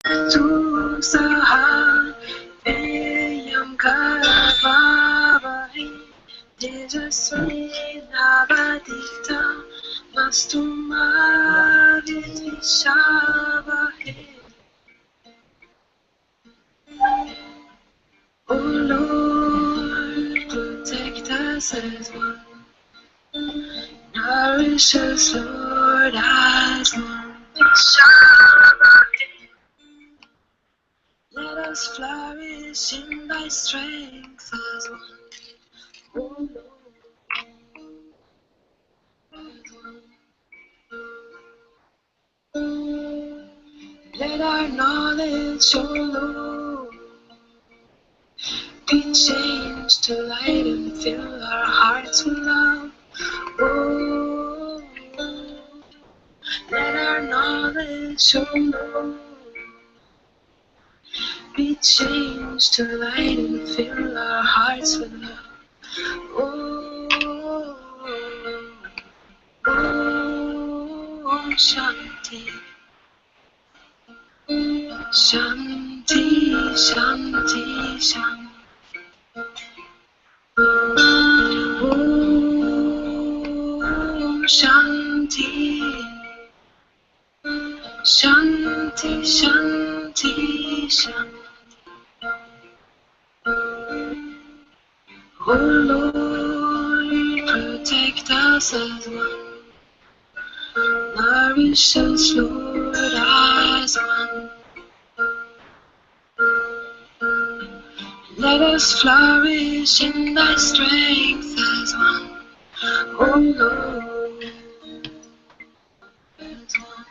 Tu saha Eyam Karavavahe Tejasvi Navadita Mastumaditishavahe. O Lord, protect us as one. Nourish us, Lord, as one. Let us flourish in thy strength as one. O Lord, let our knowledge, O Lord, be changed to light and fill our hearts with love. Oh, let our knowledge, O Lord, be changed to light and fill our hearts with love. Oh, oh, Shanti, Shanti, Shanti, Shanti. Om Shanti, Shanti, Shanti, Shanti. Oh Lord, protect us as one. Nourish us, Lord, as one. Let us flourish in thy strength as one. Oh Lord, as one.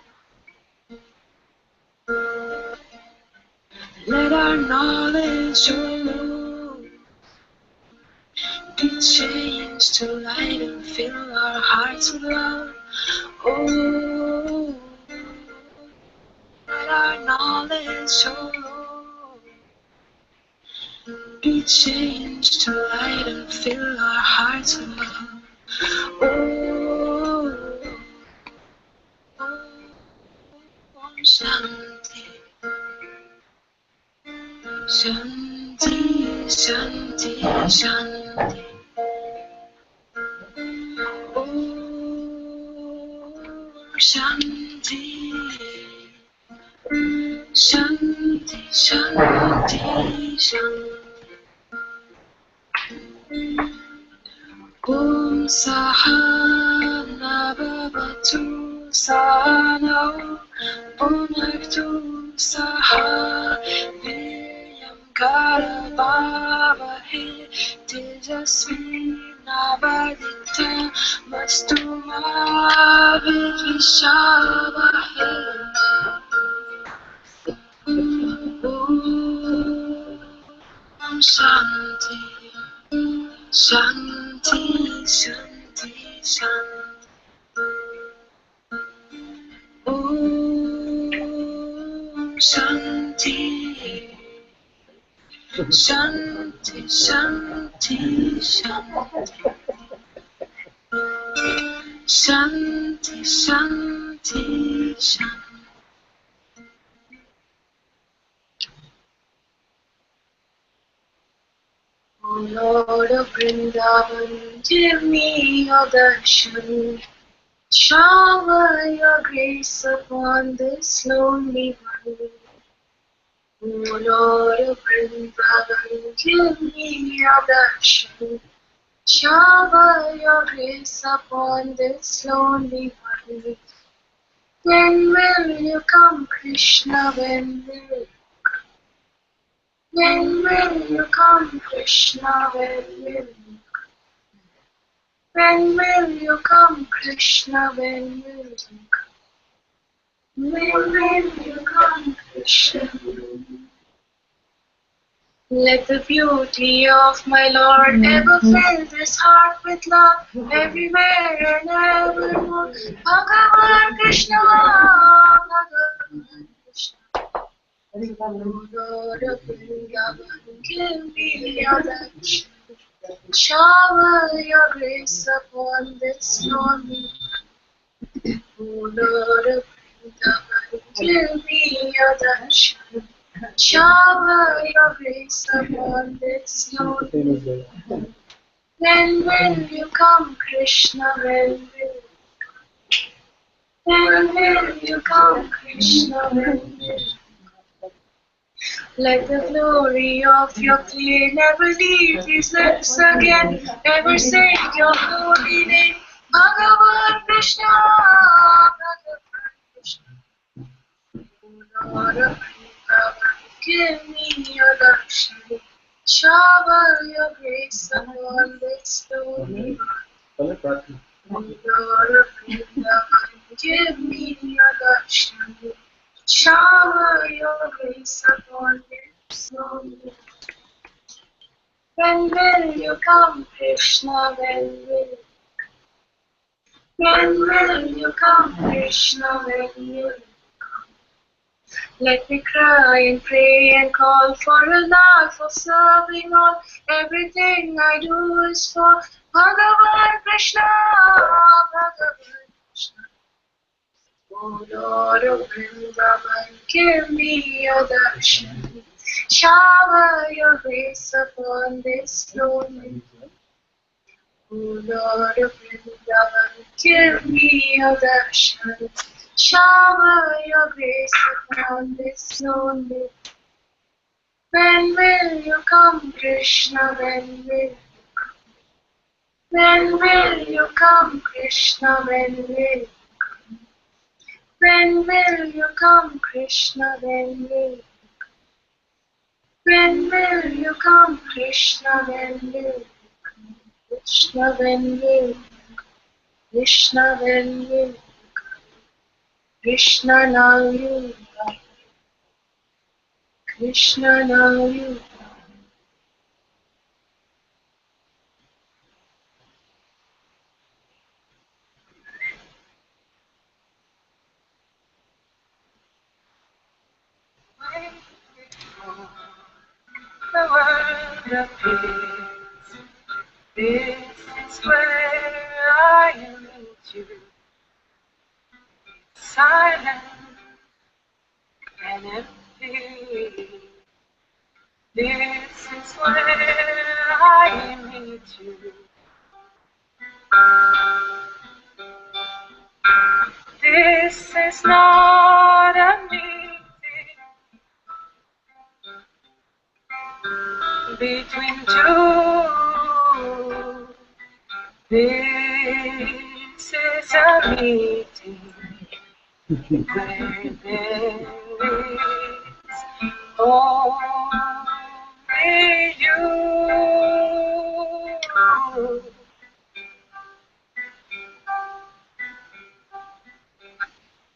Let our knowledge, O Lord, be changed to light and fill our hearts with love. Oh, let our knowledge, O Lord, be changed to light and fill our hearts with love. Oh, Om Shanti, Shanti, Shanti, Shanti. Om Shanti, Shanti, Shanti, Shanti. Om Sahana Bhavatu Sahana Bhunaktu Saha Vyam Karavavahe Tejasvi Navadita Mastu Mahavishavahe. Om Shanti, Shanti, Shanti, Shanti. Om Shanti, Shanti, Shanti, Shanti. Shanti, Shanti, Shanti. O Lord of Vrindavan, give me your darshan. Shower your grace upon this lonely one. O Lord of Vrindavan, give me your darshan. Shower your grace upon this lonely one. When will you come, Krishna? When will you come, Krishna? When will you come? When will you come, Krishna? When will you come? When will you come, Krishna? Let the beauty of my Lord ever fill this heart with love, everywhere and evermore. Bhagavan Krishna, Bhagavan Krishna. O Lord of Vrindavan, give me your darshan. Shower your grace upon this lonely one. O Lord of Vrindavan, give me your darshan. Shower your grace upon this lonely. When will you come, Krishna? When will you come, Krishna? When will let the glory of your play never leave these lips again. Never say your holy name. Bhagavan Krishna, Bhagavan Krishna. Lord of Vrindavan, give me your darshan. Shower your grace upon this lonely heart. Lord of Vrindavan, give me your darshan. Shower your grace upon this lonely. When will you come, Krishna? When will you come, Krishna? When will let me cry and pray and call for a life of serving all. Everything I do is for Bhagavan Krishna, Bhagavan Krishna. O Lord of Vrindavan, give me your darshan. Shower your grace upon this lonely. O Lord of Vrindavan, give me your darshan. Shower your grace upon this lonely. When will you come, Krishna? When will you come, Krishna? When will you come, Krishna? When will you come, Krishna? Krishna, Krishna, Krishna, now you come. Krishna, now you come. The world appears. This is where I meet you. Silent and empty. This is where I meet you. This is not a meeting between two. This is a meeting where there is only you.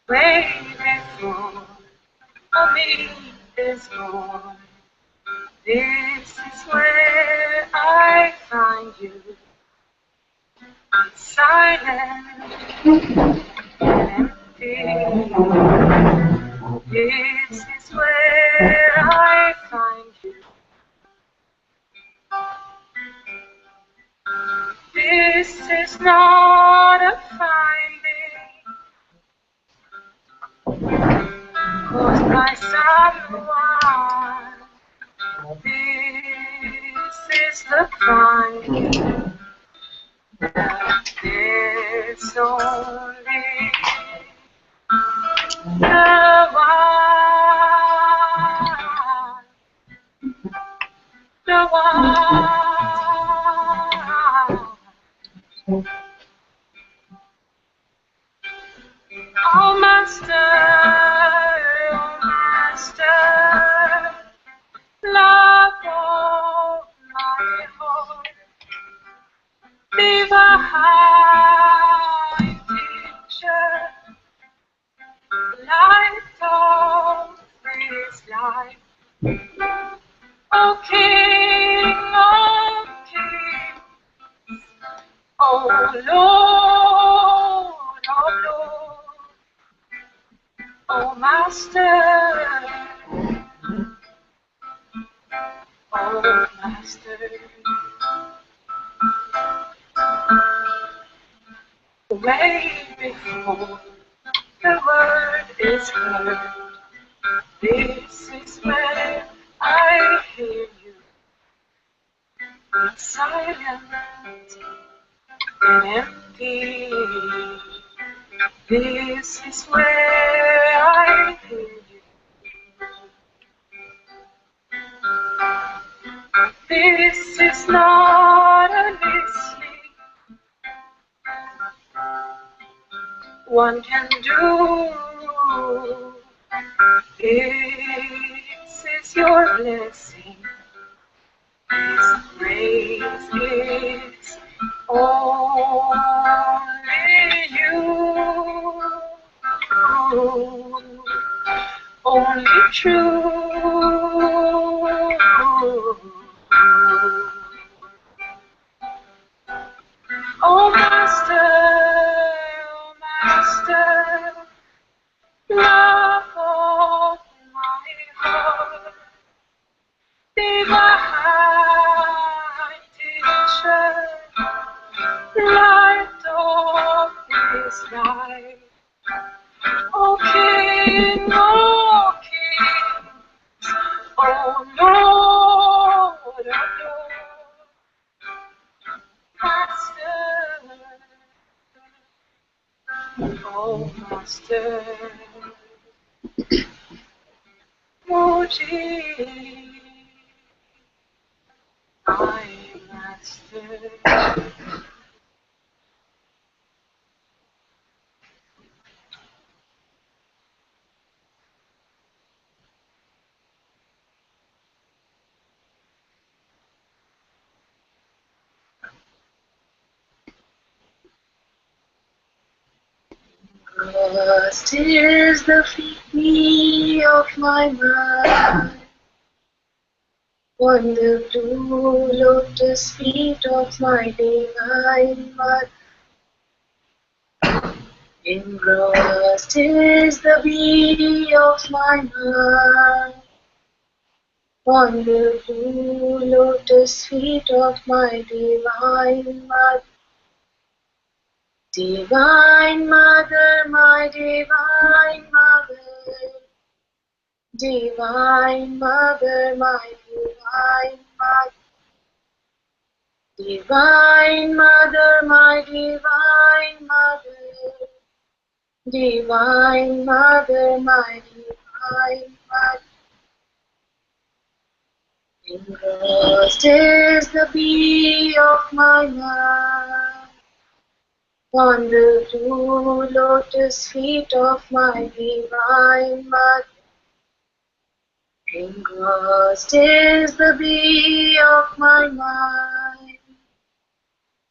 Way before me is born. This is where I find you. Silent and empty. This is where I find you. This is not a finding caused by someone. This is the finding that there's only the one. Oh Master, love of my heart, divine teacher, light of this life, O King of kings, O Lord of lords, O Master, O Master. Way before the word is heard, this is where silent and empty. This is where I hear you. This is not a listening one can do. This is your blessing. This grace is only you. Only true. Oh Master, love of my heart, divine teacher, light of this life. O King, O Lord of Lords, Master, oh Master, Moji, my Master. Lost is the feet of my mind, on the blue lotus feet of my divine mother. Engrossed is the bee of my mind, on the blue lotus feet of my divine mother. Divine Mother, my Divine Mother, Divine Mother, my Divine Mother, Divine Mother, my Divine Mother, Divine Mother, my Divine Mother. Engrossed is the bee of my mind, on the blue lotus feet of my divine mother. Engrossed is the bee of my mind,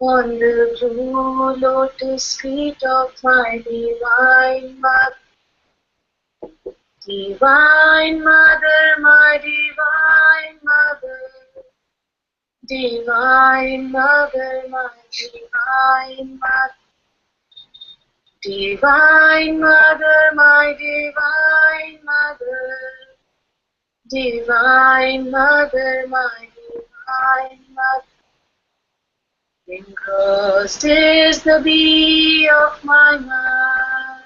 on the blue lotus feet of my divine mother. Divine Mother, my Divine Mother, Divine Mother, my Divine Mother. Divine Mother, my Divine Mother, Divine Mother, my Divine Mother. Engrossed is the bee of my mind,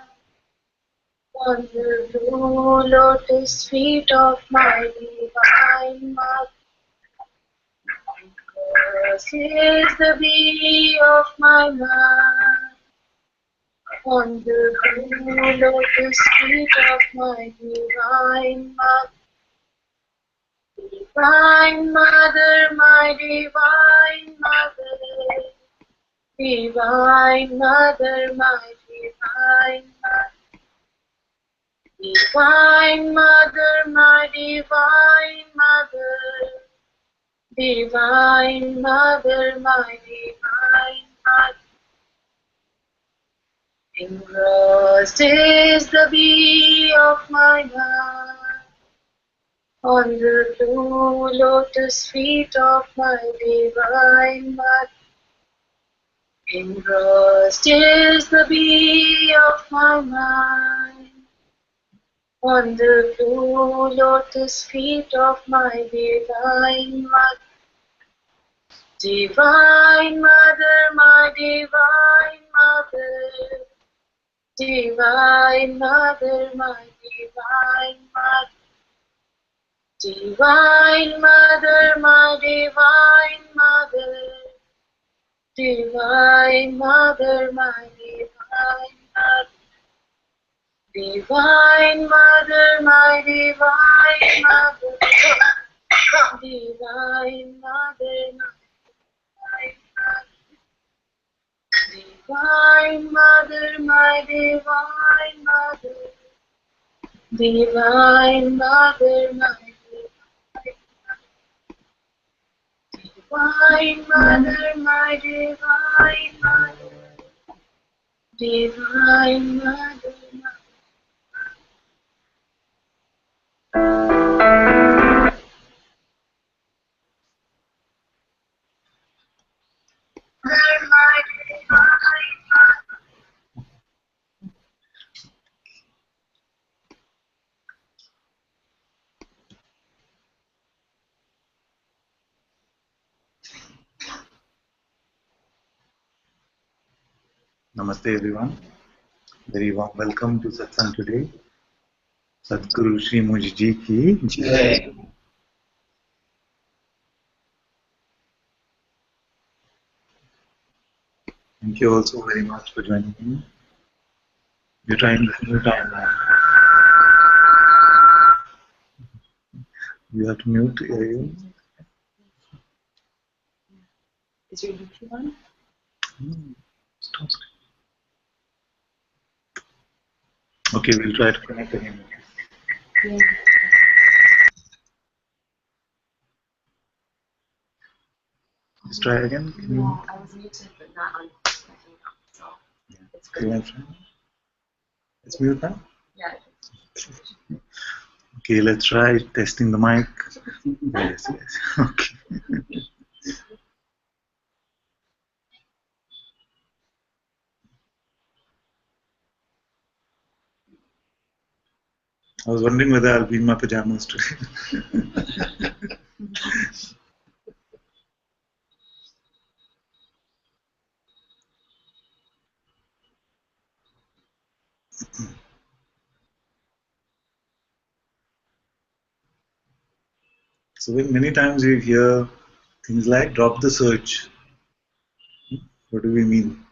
on the blue lotus feet of my divine mother. Engrossed is the bee of my mind, on the blue lotus feet of my divine mother. Divine Mother, my Divine Mother, Divine Mother, my Divine Mother. Divine Mother, my Divine Mother, Divine Mother, my Divine Mother. Engrossed is the bee of my mind, on the blue lotus feet of my divine mother. Engrossed is the bee of my mind, on the blue lotus feet of my divine mother. Divine Mother, my Divine Mother, Divine Mother, my Divine Mother. Divine Mother, my Divine Mother, Divine Mother, my Divine Mother. Divine Mother, my Divine Mother. Divine Mother, my Divine Mother, my Divine Mother. Divine Mother, my Divine Mother, my Divine Mother. Divine Mother, my Namaste everyone. Very warm welcome to Satsang today. Sadhguru Sri Muji Ji ki Jai. Thank you also very much for joining me. We're trying this new time now. You have to mute you. Is your YouTube on? Stop. Okay, we'll try to connect again. Yeah. Let's try again. Can you? No, I was muted, but not on. So it's You want to try? Let's mute now. Yeah. Okay, let's try testing the mic. Yes, yes. Okay. I was wondering whether I'll be in my pajamas today. So many times you hear things like drop the search. What do we mean?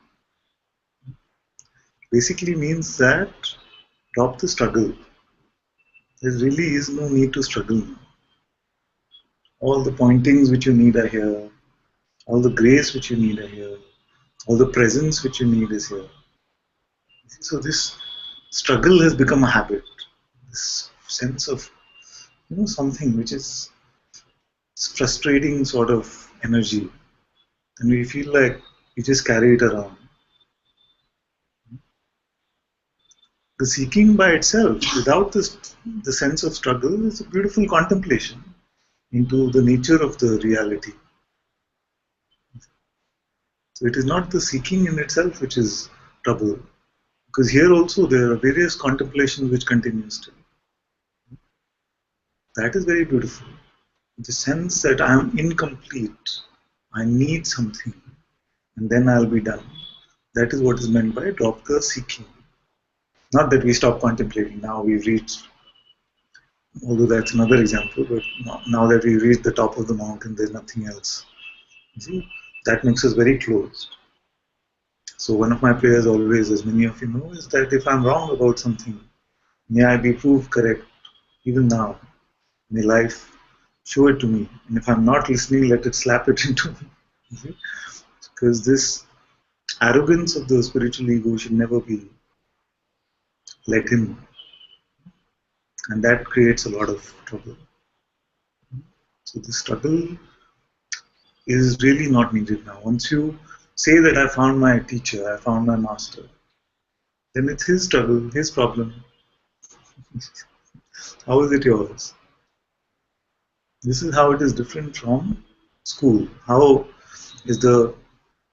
Basically means that drop the struggle. There really is no need to struggle. All the pointings which you need are here. All the grace which you need are here. All the presence which you need is here. So this struggle has become a habit. This sense of something which is frustrating sort of energy. And we feel like we just carry it around. The seeking by itself, without the sense of struggle, is a beautiful contemplation into the nature of the reality. So it is not the seeking in itself which is trouble, because here also there are various contemplations which continue still. That is very beautiful. The sense that I am incomplete, I need something, and then I'll be done. That is what is meant by drop the seeking. Not that we stop contemplating. Now we've reached, although that's another example, but now that we've reached the top of the mountain, there's nothing else. You see, that makes us very closed. So one of my prayers always, as many of you know, is that if I'm wrong about something, may I be proved correct even now. May life show it to me. And if I'm not listening, let it slap it into me. You see? Because this arrogance of the spiritual ego should never be let in. And that creates a lot of trouble. So the struggle is really not needed now. Once you say that I found my teacher, I found my master, then it's his struggle, his problem. How is it yours? This is how it is different from school. How is the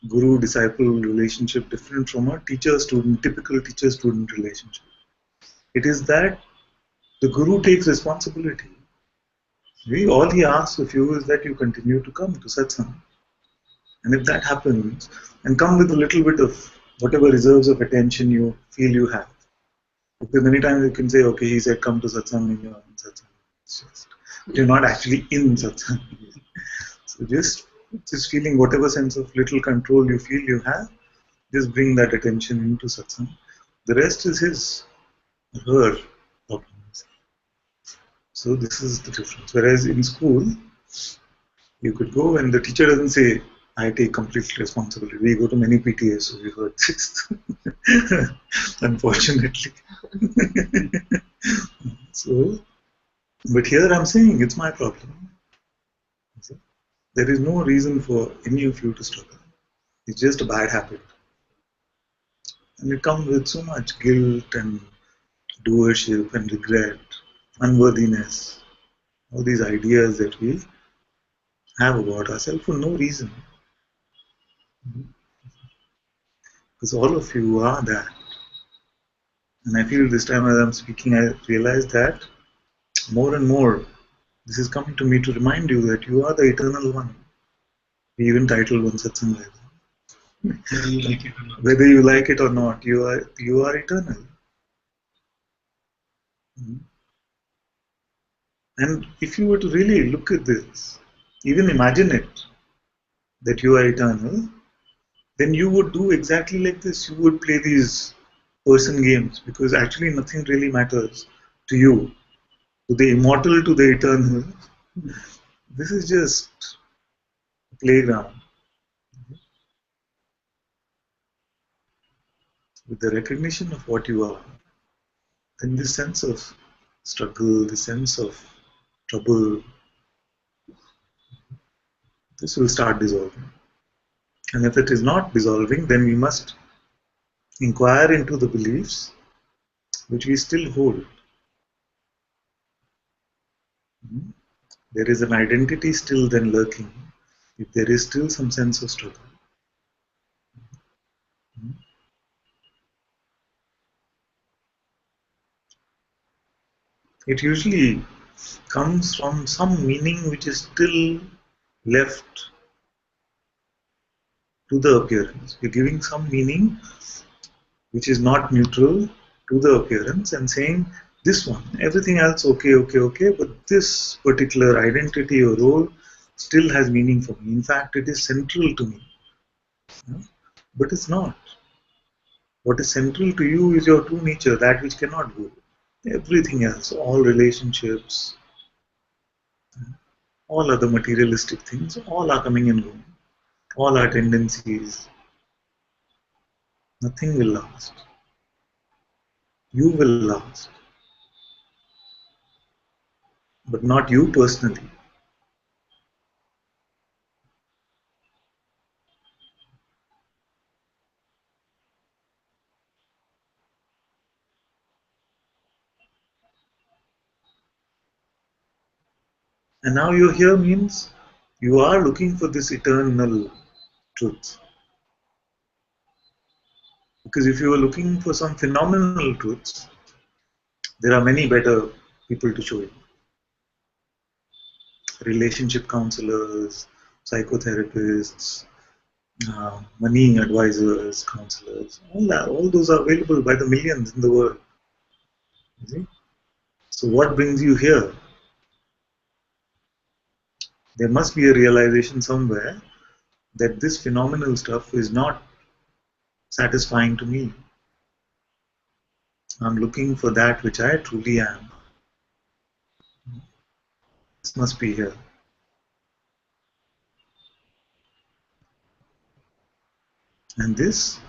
guru-disciple relationship different from a teacher-student, typical teacher-student relationship? It is that the guru takes responsibility. All he asks of you is that you continue to come to Satsang. And if that happens, and come with a little bit of whatever reserves of attention you feel you have. Because many times you can say, okay, he said come to Satsang and you're in Satsang. You're not actually in Satsang. So just Just feeling whatever sense of little control you feel you have, just bring that attention into satsang. The rest is his or her problems. So this is the difference. Whereas in school, you could go and the teacher doesn't say, I take complete responsibility. We go to many PTAs, so we heard this. Unfortunately. So, but here I'm saying it's my problem. There is no reason for any of you to struggle. It's just a bad habit. And it comes with so much guilt and doership and regret, unworthiness, all these ideas that we have about ourselves for no reason. Because all of you are that. And I feel this time as I'm speaking, I realize that more and more this is coming to me to remind you that you are the eternal one. We even titled one satsang like that. Whether you like it or not. Whether you like it or not, you are eternal. And if you were to really look at this, even imagine it, that you are eternal, then you would do exactly like this. You would play these person games because actually nothing really matters to you. To the immortal, to the eternal, this is just a playground. With the recognition of what you are, then this sense of struggle, the sense of trouble, this will start dissolving. And if it is not dissolving, then we must inquire into the beliefs which we still hold. There is an identity still then lurking, if there is still some sense of struggle. It usually comes from some meaning which is still left to the appearance. We're giving some meaning which is not neutral to the appearance and saying this one, everything else okay, but this particular identity or role still has meaning for me. In fact, it is central to me. But it's not. What is central to you is your true nature, that which cannot go. Everything else, all relationships, all other materialistic things, all are coming and going. All our tendencies, nothing will last. You will last, but not you personally. And now you're here means you are looking for this eternal truth. Because if you are looking for some phenomenal truths, there are many better people to show you. Relationship counselors, psychotherapists, money advisors, counselors, all those are available by the millions in the world. You see? So what brings you here? There must be a realization somewhere that this phenomenal stuff is not satisfying to me. I'm looking for that which I truly am. This must be here. And this,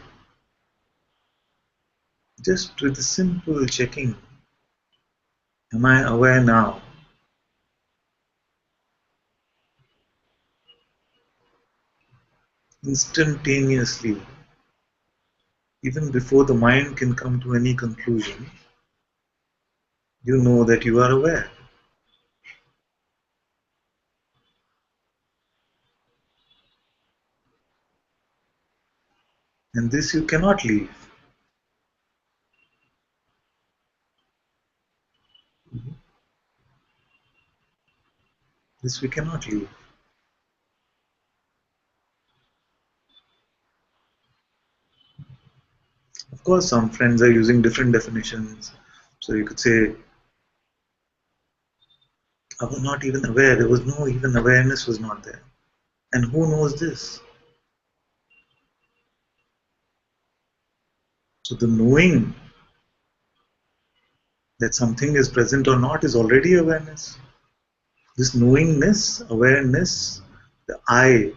just with a simple checking, am I aware now? Instantaneously, even before the mind can come to any conclusion, you know that you are aware. And this you cannot leave. This we cannot leave. Of course, some friends are using different definitions. So you could say, I was not even aware. There was no even awareness was not there. And who knows this? So the knowing that something is present or not is already awareness. This knowingness, awareness, the I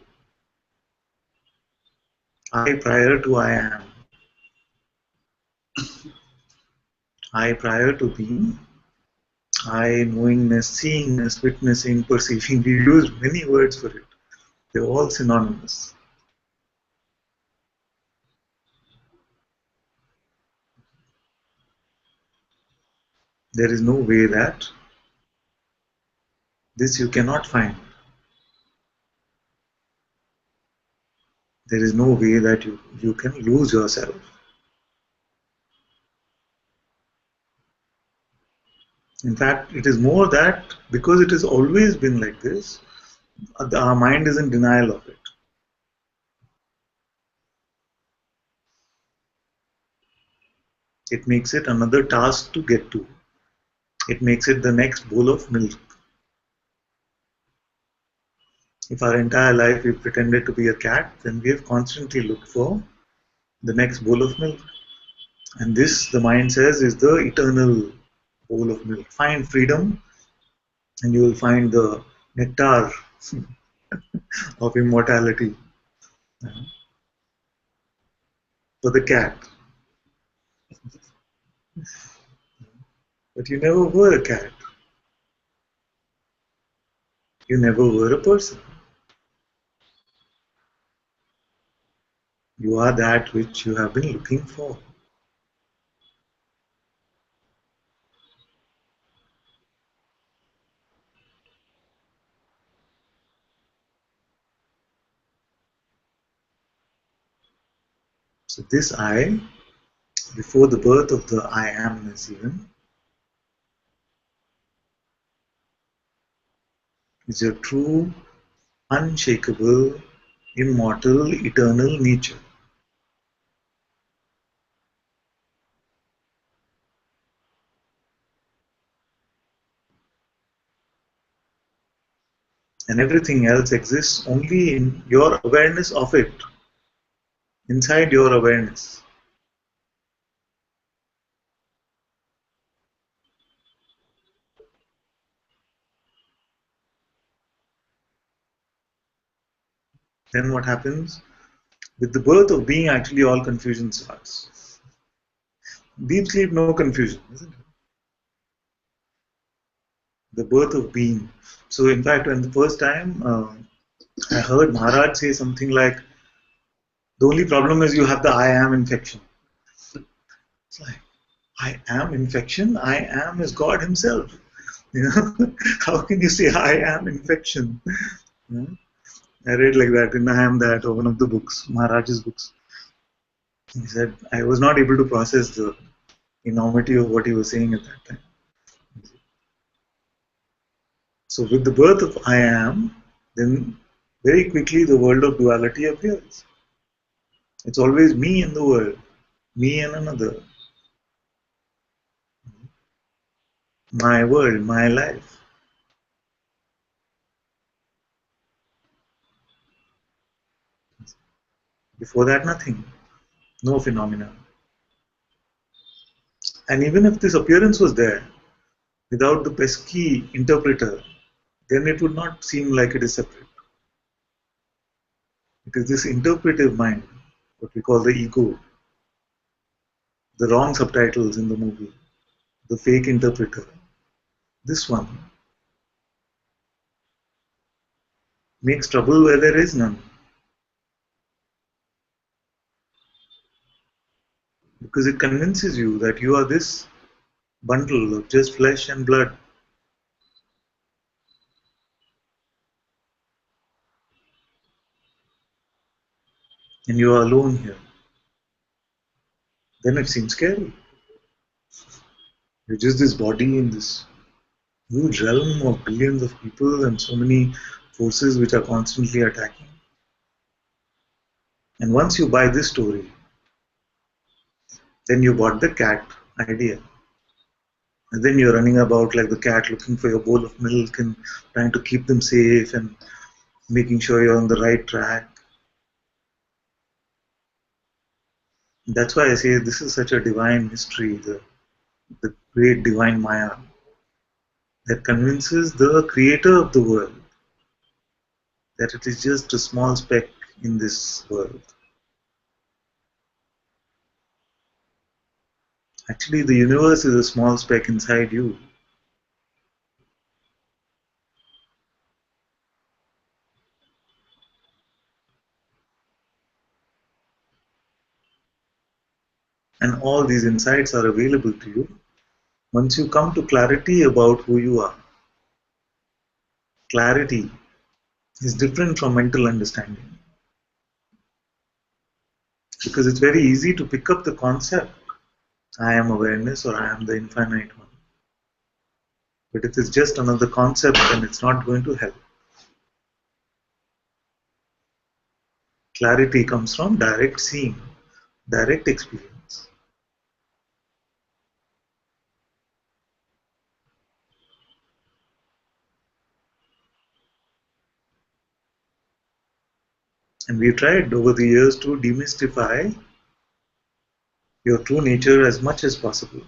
prior to I am, I prior to being, I knowingness, seeingness, witnessing, perceiving. We use many words for it. They're all synonymous. There is no way that this you cannot find. There is no way that you can lose yourself. In fact, it is more that because it has always been like this, our mind is in denial of it. It makes it another task to get to. It makes it the next bowl of milk. If our entire life we pretended to be a cat, then we have constantly looked for the next bowl of milk. And this, the mind says, is the eternal bowl of milk. Find freedom, and you will find the nectar of immortality for the cat. But you never were a cat. You never were a person. You are that which you have been looking for. So this I, before the birth of the I amness even, is your true, unshakable, immortal, eternal nature. And everything else exists only in your awareness of it, inside your awareness. Then what happens? With the birth of being, actually all confusion starts. Deep sleep, no confusion, isn't it? The birth of being. So in fact, when the first time I heard Maharaj say something like, the only problem is you have the I am infection. It's like, I am infection? I am is God himself. You know, how can you say I am infection? You know? I read like that in I Am That, or one of the books, Maharaj's books. He said, I was not able to process the enormity of what he was saying at that time. So with the birth of I am, then very quickly the world of duality appears. It's always me in the world, me and another, my world, my life. Before that, nothing, no phenomena. And even if this appearance was there, without the pesky interpreter, then it would not seem like it is separate. It is this interpretive mind, what we call the ego, the wrong subtitles in the movie, the fake interpreter. This one makes trouble where there is none. Because it convinces you that you are this bundle of just flesh and blood. And you are alone here. Then it seems scary. You're just this body in this huge realm of billions of people and so many forces which are constantly attacking. And once you buy this story, then you bought the cat idea. And then you're running about like the cat looking for your bowl of milk and trying to keep them safe. And making sure you're on the right track. That's why I say this is such a divine mystery, the great divine Maya, that convinces the creator of the world that it is just a small speck in this world. Actually, the universe is a small speck inside you. And all these insights are available to you once you come to clarity about who you are. Clarity is different from mental understanding because it's very easy to pick up the concept I am awareness or I am the infinite one. But if it's just another concept, then it's not going to help. Clarity comes from direct seeing, direct experience. And we tried over the years to demystify your true nature as much as possible.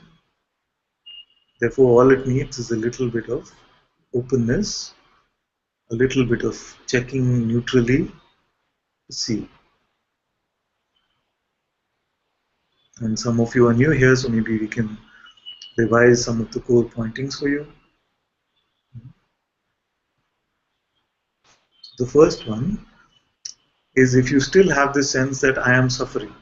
Therefore, all it needs is a little bit of openness, a little bit of checking neutrally to see. And some of you are new here, so maybe we can revise some of the core pointings for you. The first one is if you still have the sense that I am suffering,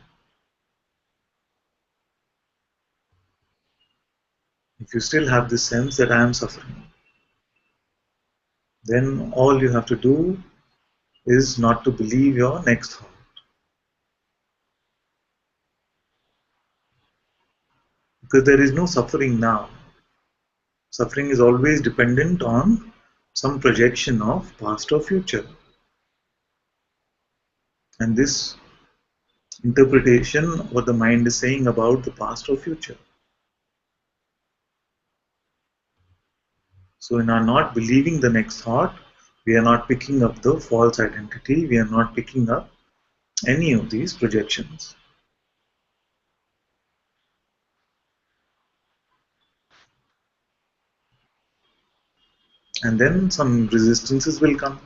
if you still have the sense that I am suffering, then all you have to do is not to believe your next thought. Because there is no suffering now. Suffering is always dependent on some projection of past or future. And this interpretation, what the mind is saying about the past or future. So in our not believing the next thought, we are not picking up the false identity, we are not picking up any of these projections. And then some resistances will come.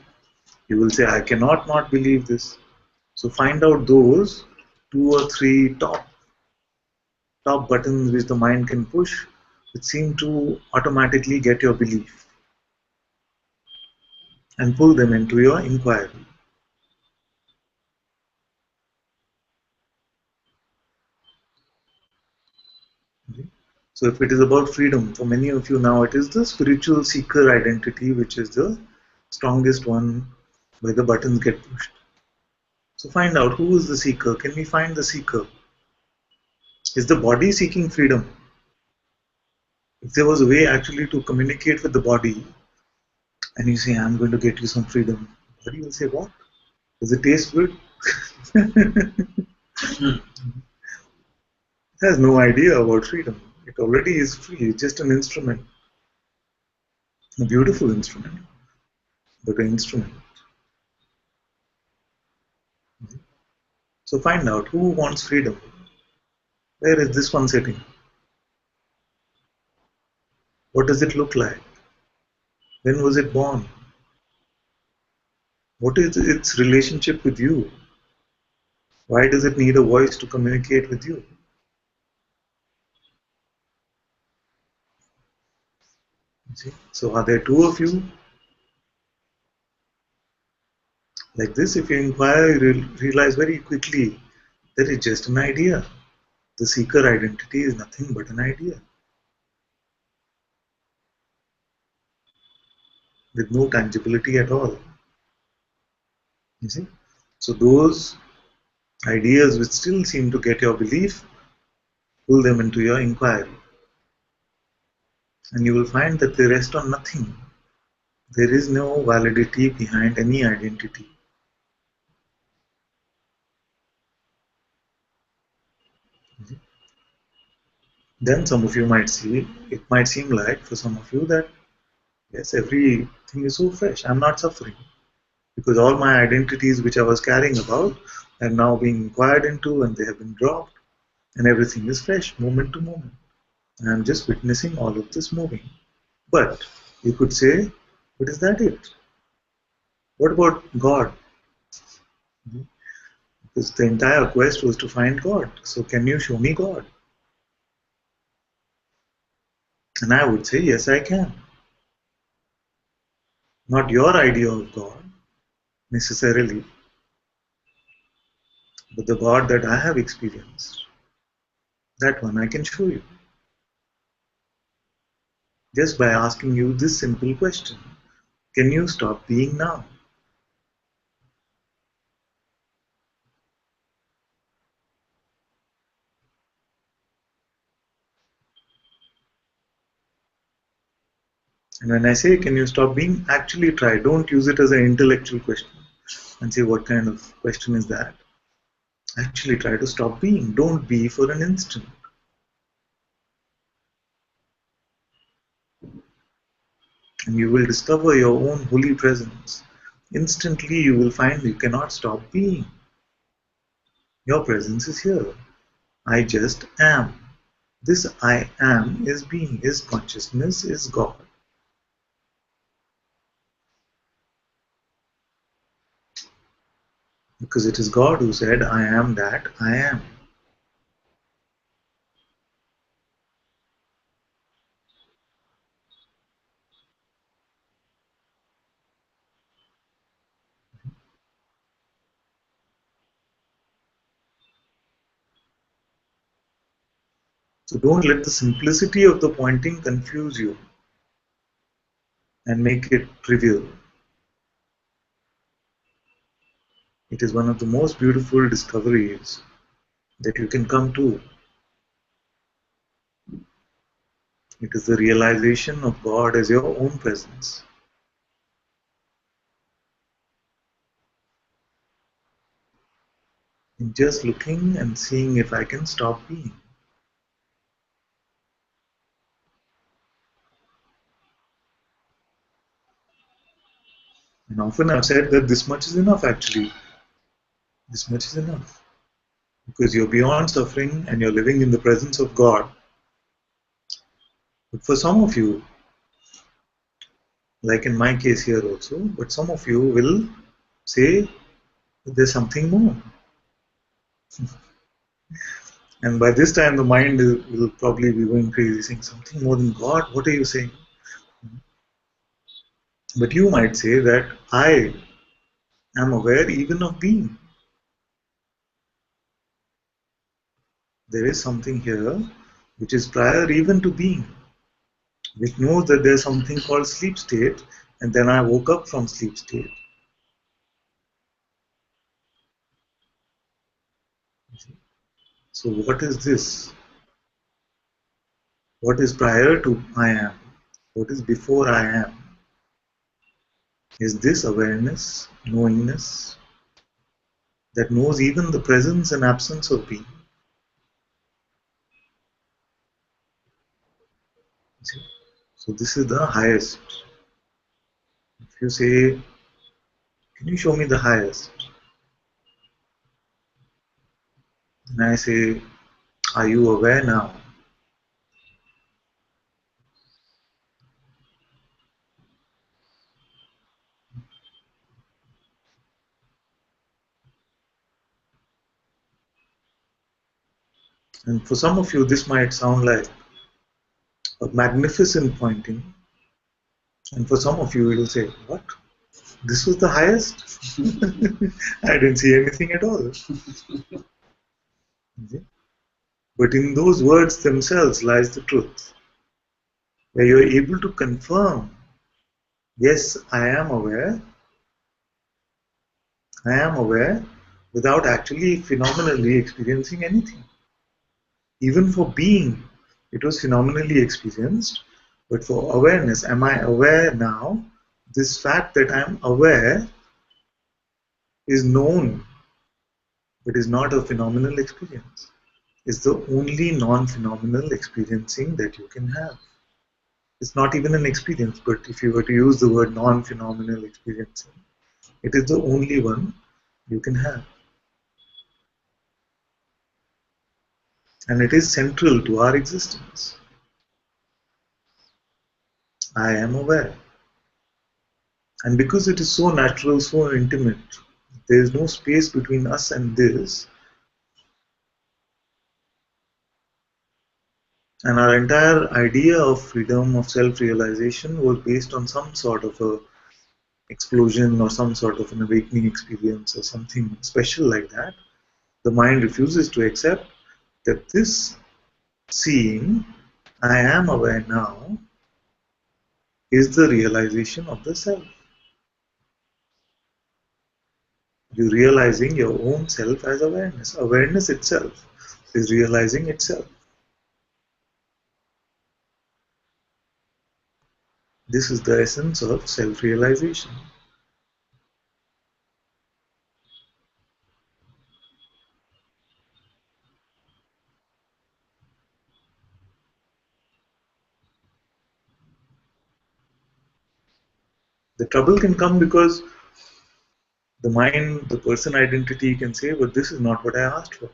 You will say, I cannot not believe this. So find out those 2 or 3 top buttons which the mind can push, which seem to automatically get your belief and pull them into your inquiry. Okay. So if it is about freedom, for many of you now it is the spiritual seeker identity which is the strongest one where the buttons get pushed. So find out who is the seeker. Can we find the seeker? Is the body seeking freedom? If there was a way actually to communicate with the body and you say, I'm going to get you some freedom, the body will say, what? Does it taste good? It has no idea about freedom. It already is free. It's just an instrument. A beautiful instrument, but an instrument. So find out who wants freedom. Where is this one sitting? What does it look like? When was it born? What is its relationship with you? Why does it need a voice to communicate with you? See? So are there two of you? Like this, if you inquire, you realize very quickly that it's just an idea. The seeker identity is nothing but an idea with no tangibility at all. You see? So those ideas which still seem to get your belief, pull them into your inquiry. And you will find that they rest on nothing. There is no validity behind any identity. Then some of you might see, it might seem like for some of you that, yes, everything is so fresh, I'm not suffering. Because all my identities which I was carrying about are now being inquired into and they have been dropped, and everything is fresh, moment to moment. And I'm just witnessing all of this moving. But you could say, but is that it? What about God? Because the entire quest was to find God. So can you show me God? And I would say, yes, I can. Not your idea of God necessarily, but the God that I have experienced. That one I can show you. Just by asking you this simple question. Can you stop being now? And when I say, can you stop being, actually try. Don't use it as an intellectual question and say, what kind of question is that? Actually try to stop being. Don't be for an instant. And you will discover your own holy presence. Instantly you will find you cannot stop being. Your presence is here. I just am. This I am is being, is consciousness, is God. Because it is God who said, I am that I am. So don't let the simplicity of the pointing confuse you and make it trivial. It is one of the most beautiful discoveries that you can come to. It is the realization of God as your own presence. In just looking and seeing if I can stop being. And often I've said that this much is enough actually. This much is enough. Because you're beyond suffering and you're living in the presence of God. But for some of you, like in my case here also, but some of you will say there's something more. And by this time the mind will probably be going crazy, saying something more than God, what are you saying? But you might say that I am aware even of being. There is something here which is prior even to being, which knows that there's something called sleep state, and then I woke up from sleep state. So what is this? What is prior to I am? What is before I am? Is this awareness, knowingness, that knows even the presence and absence of being? See? So this is the highest. If you say, can you show me the highest? And I say, are you aware now? And for some of you, this might sound like a magnificent pointing. And for some of you, it will say, what? This was the highest? I didn't see anything at all. But in those words themselves lies the truth, where you're able to confirm, yes, I am aware, without actually phenomenally experiencing anything. Even for being, it was phenomenally experienced, but for awareness, am I aware now? This fact that I'm aware is known, but is not a phenomenal experience. It's the only non-phenomenal experiencing that you can have. It's not even an experience, but if you were to use the word non-phenomenal experiencing, It is the only one you can have. And it is central to our existence. I am aware. And because it is so natural, so intimate, there is no space between us and this. And our entire idea of freedom, of self-realization was based on some sort of a explosion or some sort of an awakening experience or something special like that. The mind refuses to accept that this seeing, I am aware now, is the realization of the self. You're realizing your own self as awareness. Awareness itself is realizing itself. This is the essence of self-realization. The trouble can come because the mind, the person identity can say, but this is not what I asked for.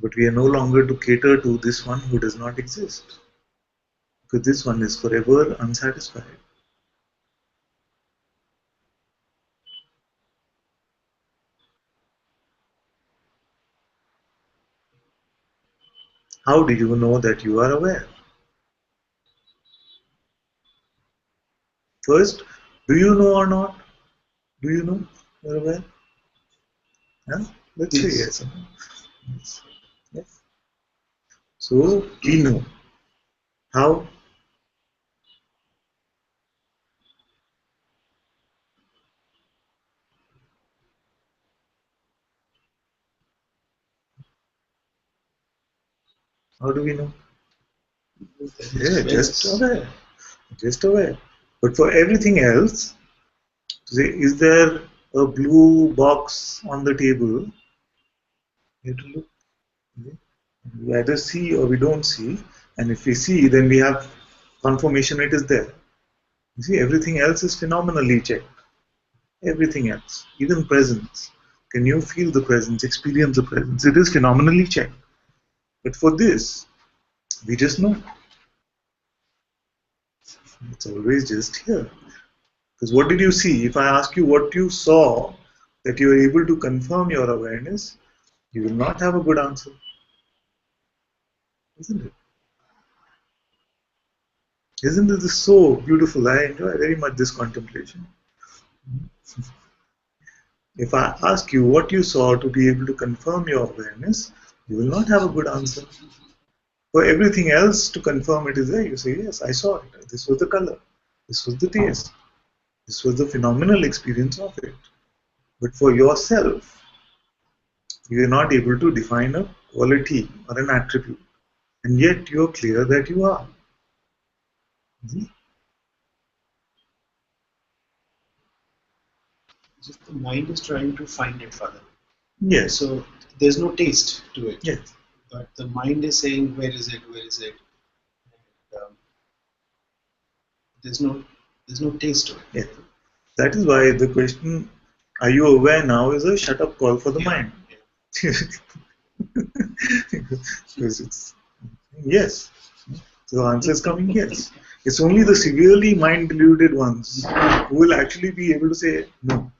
But we are no longer to cater to this one who does not exist. Because this one is forever unsatisfied. How do you know that you are aware? First, do you know or not? Do you know you're aware? Yeah? Let's say yes or no. Yes. Yes. So we know. How? How do we know? Yeah, just aware. Just aware. But for everything else, say, is there a blue box on the table? You have to look. We either see or we don't see. And if we see, then we have confirmation it is there. You see, everything else is phenomenally checked. Everything else, even presence. Can you feel the presence, experience the presence? It is phenomenally checked. But for this, we just know. It's always just here. Because what did you see? If I ask you what you saw, that you are able to confirm your awareness, you will not have a good answer. Isn't it? Isn't this so beautiful? I enjoy very much this contemplation. If I ask you what you saw to be able to confirm your awareness, you will not have a good answer. For everything else to confirm it is there, you say, yes, I saw it. This was the color. This was the taste. This was the phenomenal experience of it. But for yourself, you are not able to define a quality or an attribute. And yet you are clear that you are. Just the mind is trying to find it, Father. Yes. So there's no taste to it. Yes. But the mind is saying, where is it? Where is it? And, there's no taste to it. Yes. That is why the question, are you aware now, is a shut up call for the mind. Yeah. Because it's yes. So the answer is coming yes. It's only the severely mind deluded ones who will actually be able to say no.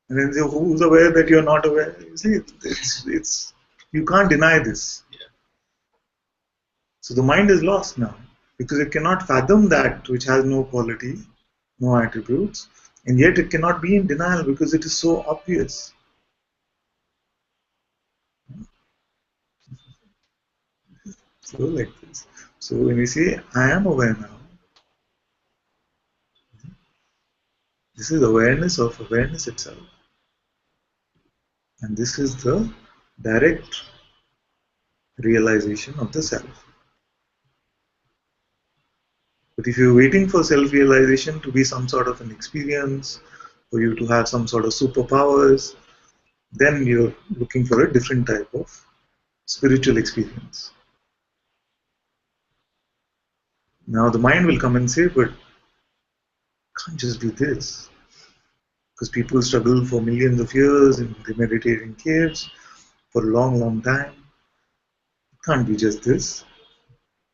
And then say, who's aware that you're not aware? You see, it's you can't deny this. Yeah. So the mind is lost now because it cannot fathom that which has no quality, no attributes, and yet it cannot be in denial because it is so obvious. So like this. So when we say I am aware now, this is awareness of awareness itself. And this is the direct realization of the self. But if you're waiting for self-realization to be some sort of an experience, for you to have some sort of superpowers, then you're looking for a different type of spiritual experience. Now the mind will come and say, but can't just be this. Because people struggle for millions of years and they meditate in caves for a long, long time. It can't be just this.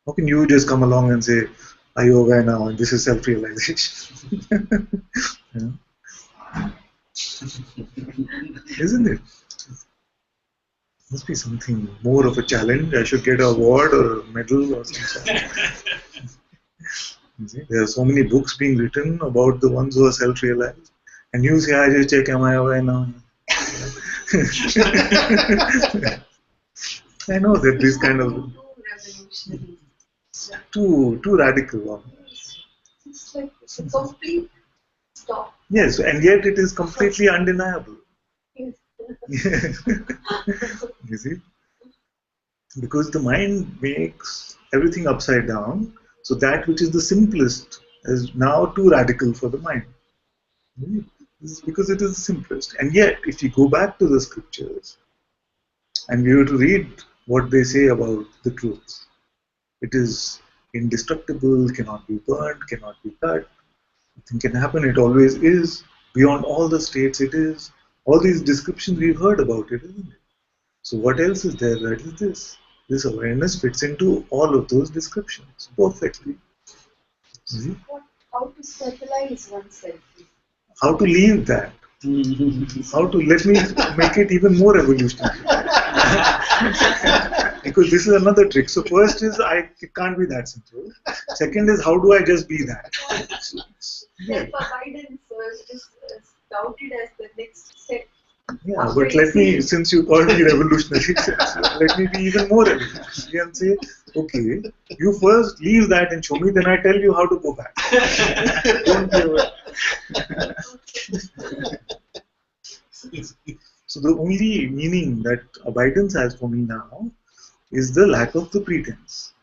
How can you just come along and say, are you aware now and this is self-realization? You know? Isn't it? Must be something more of a challenge. I should get an award or a medal or something. You see, there are so many books being written about the ones who are self-realized. And you say, I just check, am I aware now? I know that this kind of too radical. It's like it's a complete stop. Yes, and yet it is completely undeniable. Yes. You see? Because the mind makes everything upside down, so that which is the simplest is now too radical for the mind. This is because it is the simplest. And yet, if you go back to the scriptures and we were to read what they say about the truth, it is indestructible, cannot be burnt, cannot be cut, nothing can happen, it always is, beyond all the states it is. All these descriptions we've heard about it, isn't it? So what else is there? That is this. This awareness fits into all of those descriptions perfectly. See? How to stabilize oneself? How to leave that? How to let me make it even more evolutionary? Because this is another trick. So first is it can't be that simple. Second is how do I just be that? Self-abidance is touted as the next step. Yeah, but let me, since you called me revolutionary, let me be even more revolutionary and say, okay, you first leave that and show me, then I tell you how to go back. Don't be aware. So the only meaning that abidance has for me now is the lack of the pretense.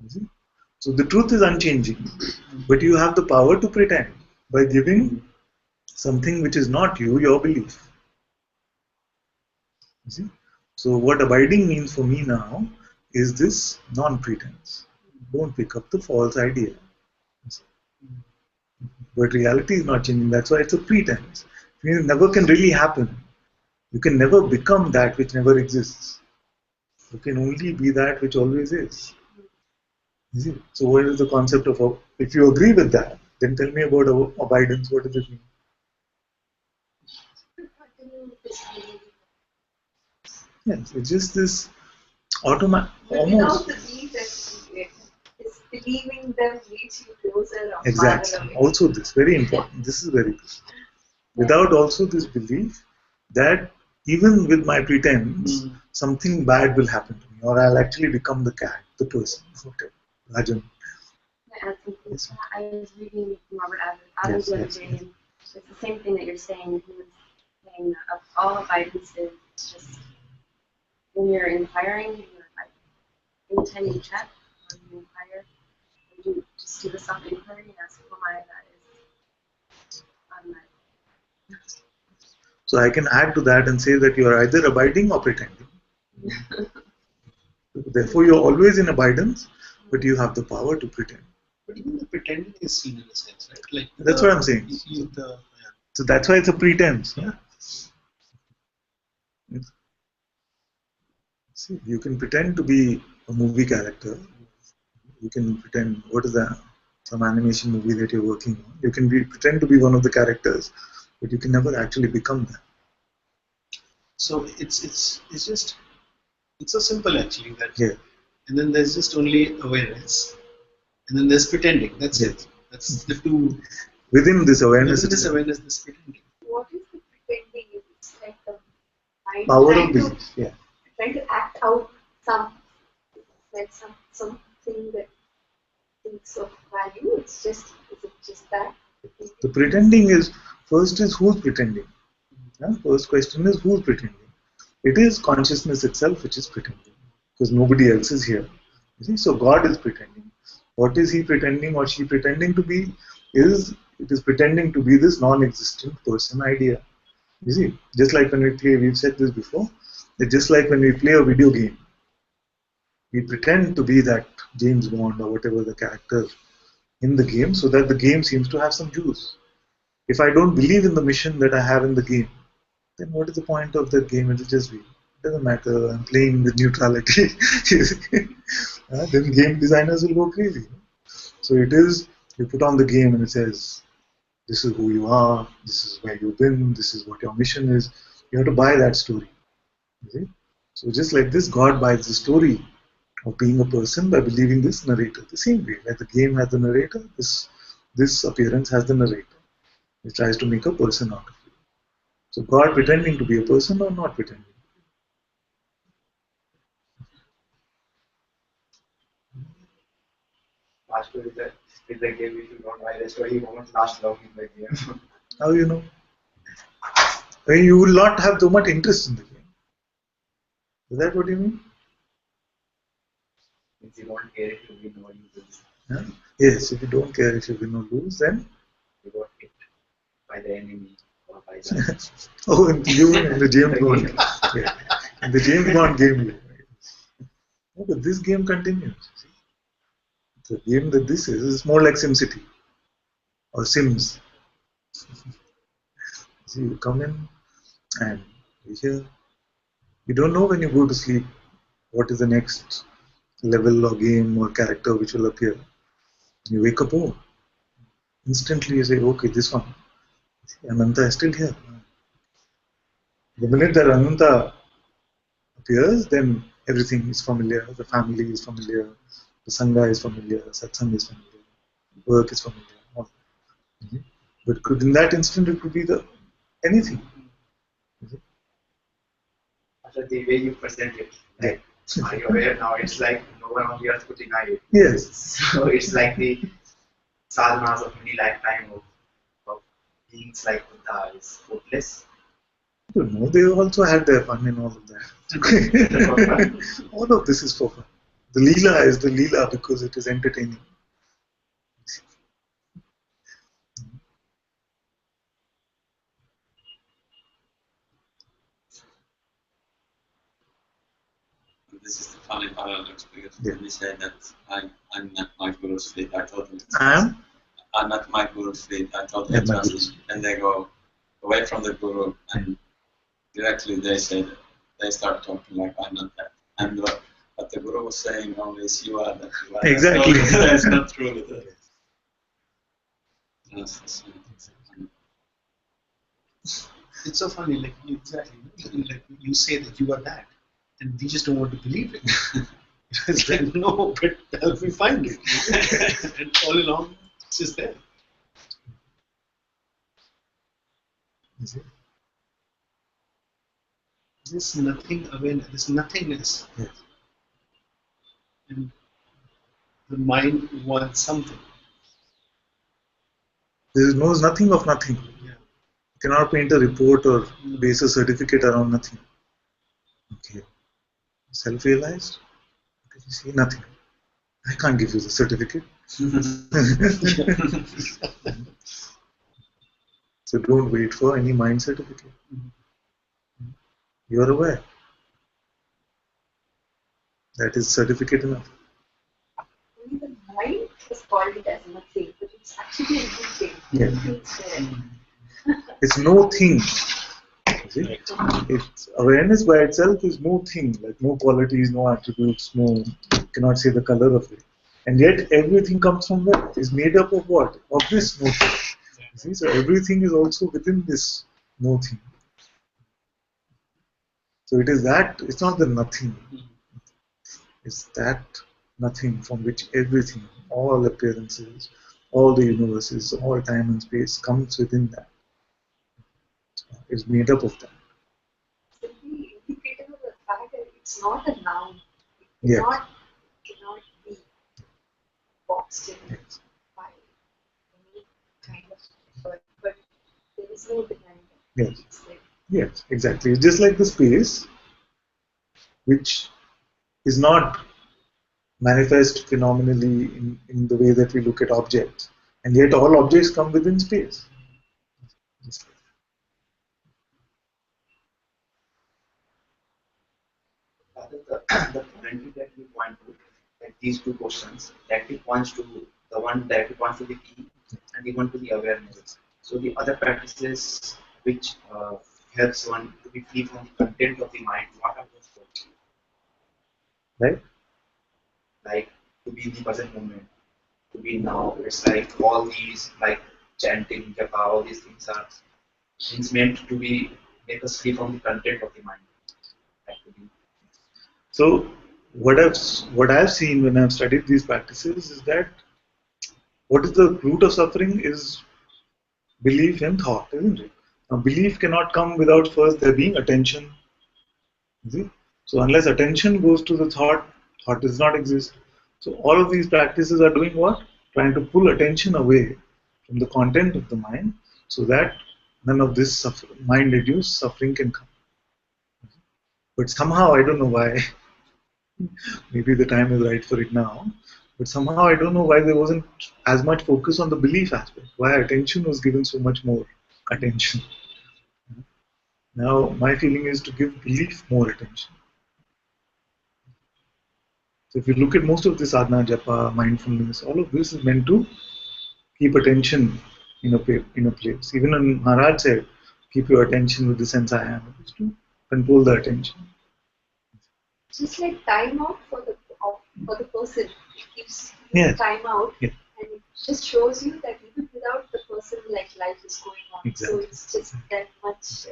You see? So the truth is unchanging, but you have the power to pretend by giving something which is not you, your belief. You see? So what abiding means for me now is this non-pretense. Don't pick up the false idea. But reality is not changing, that's why it's a pretense. It never can really happen. You can never become that which never exists. You can only be that which always is. You see? So what is the concept of, if you agree with that, then tell me about abidance, what does it mean? Yes, it's just this automatic, almost. Without the belief that you get, it's believing them leads you closer or Exactly. farther away. Also this, very important. This is very good. Without also this belief that even with my pretense, something bad will happen to me, or I'll actually become the cat, the person. Okay. Rajan. Yes. I was reading Robert Adams the other day, and it's the same thing that you're saying. He was saying that of all abidance is just when you're inquiring, you're like intending check, or you inquire, you just do the self-inquiry and ask, who am I? That is unmet. So I can add to that and say that you are either abiding or pretending. Therefore, you're always in abidance, but you have the power to pretend. But even the pretending is seen in a sense, right? Like that's what I'm saying. So that's why it's a pretense. Yeah? See, you can pretend to be a movie character. You can pretend, what is that? Some animation movie that you're working on. You can pretend to be one of the characters, but you can never actually become that. So it's so simple actually that. Yeah. And then there's just only awareness, and then there's pretending. That's it. That's the two. Within this awareness. Within this awareness, there's pretending. What is the pretending? It's like the mind power trying of belief. Yeah. Trying to act out something that thinks of value. Is it just that? The pretending is first is who's pretending. Yeah? First question is who's pretending. It is consciousness itself which is pretending, because nobody else is here. You see? So God is pretending. What is he pretending or she pretending to be? It is pretending to be this non-existent person idea. You see, just like when we play, we've said this before, that just like when we play a video game, we pretend to be that James Bond or whatever the character in the game so that the game seems to have some juice. If I don't believe in the mission that I have in the game, then what is the point of the game? It will just be. It doesn't matter. I'm playing with neutrality. Then game designers will go crazy. So it is, you put on the game and it says, this is who you are, this is where you've been, this is what your mission is. You have to buy that story. You see? So just like this, God buys the story of being a person by believing this narrator. The same way, like the game has the narrator, this appearance has the narrator. It tries to make a person out of it. So God pretending to be a person or not pretending? Master with the game, if you don't buy the story, you won't last long in the game. How you know? I mean, you will not have so much interest in the game. Is that what you mean? If you don't care if you win or you lose, Yeah? Yes, if you don't care if you win or lose, then you got hit by the enemy or by the oh, in the James Bond. Yeah. In the James Bond game. No, but this game continues. See? The game that this is more like SimCity or Sims. See, you come in and you hear. You don't know when you go to sleep what is the next level or game or character which will appear. You wake up, oh, instantly you say, okay, this one. Ananta is still here. The minute that Ananta appears, then everything is familiar. The family is familiar. The Sangha is familiar. Satsang is familiar. Work is familiar. All. Mhm. But in that instant, it could be the anything. after the way you present it. Like, are you aware now? It's like no one on the earth could deny it. Yes. So it's like the sadhanas of many lifetime of beings like Buddha is hopeless. You know, they also had their fun in all of that. All of this is for fun. The Leela is the Leela because it is entertaining. This is the funny paradox because Yeah. when we say that I'm not my guru's feet, I totally I'm not my guru's feet, I totally trust him. And they go away from the guru and directly they say that they start talking like I'm not that. And what the guru was saying always you are that. You are Exactly. That. That's not true. Yes. It's so funny, like exactly, like you say that you are that, and we just don't want to believe it. It's like no, but help me find it, and all along it's just there. There's nothing awareness, there's nothingness, Yes. and the mind wants something. There is nothing of nothing. Yeah. You cannot paint a report or base a certificate around nothing. Okay. Self-realized? Okay, you see nothing. I can't give you the certificate. So don't wait for any mind certificate. You are aware. That is certificate enough. Only the mind is called it as nothing, but it's actually everything. Yeah. Everything's there. It's no thing. See? It's awareness by itself is no thing, like no qualities, no attributes, you cannot say the color of it. And yet everything comes from where? It's made up of what? Of this no thing. See? So everything is also within this no thing. So it is that, it's not the nothing. It's that nothing from which everything, all appearances, all the universes, all time and space comes within that. It's made up of that. Simply indicative of the fact that it's not a noun. It Yeah. cannot be boxed in Yes. by any kind of word, but there is no denying it. Yes. It's there. Yes, exactly. It's just like the space, which is not manifest phenomenally in the way that we look at objects, and yet all objects come within space. Rather the quality that you point to, like these two questions, that it points to the one that wants to be key, and the one to the awareness. So the other practices which helps one to be free from the content of the mind, what are those for? Right? Like to be in the present moment, to be now. It's like all these like chanting, japa, all these things are things meant to be make us free from the content of the mind. Like to be, So what I've seen when I've studied these practices is that what is the root of suffering is belief in thought, isn't it? Now, belief cannot come without first there being attention. See? So unless attention goes to the thought, thought does not exist. So all of these practices are doing what? Trying to pull attention away from the content of the mind so that none of this mind-induced suffering can come. But somehow, I don't know why, maybe the time is right for it now, but somehow I don't know why there wasn't as much focus on the belief aspect, why attention was given so much more attention. Now, my feeling is to give belief more attention. So if you look at most of this sadhana, japa, mindfulness, all of this is meant to keep attention in a place. Even when Maharaj said, keep your attention with the sense I am, it is to control the attention. Just like time out for the person. It gives Yes. time out, Yes. and it just shows you that even without the person, like life is going on. Exactly. So it's just that much.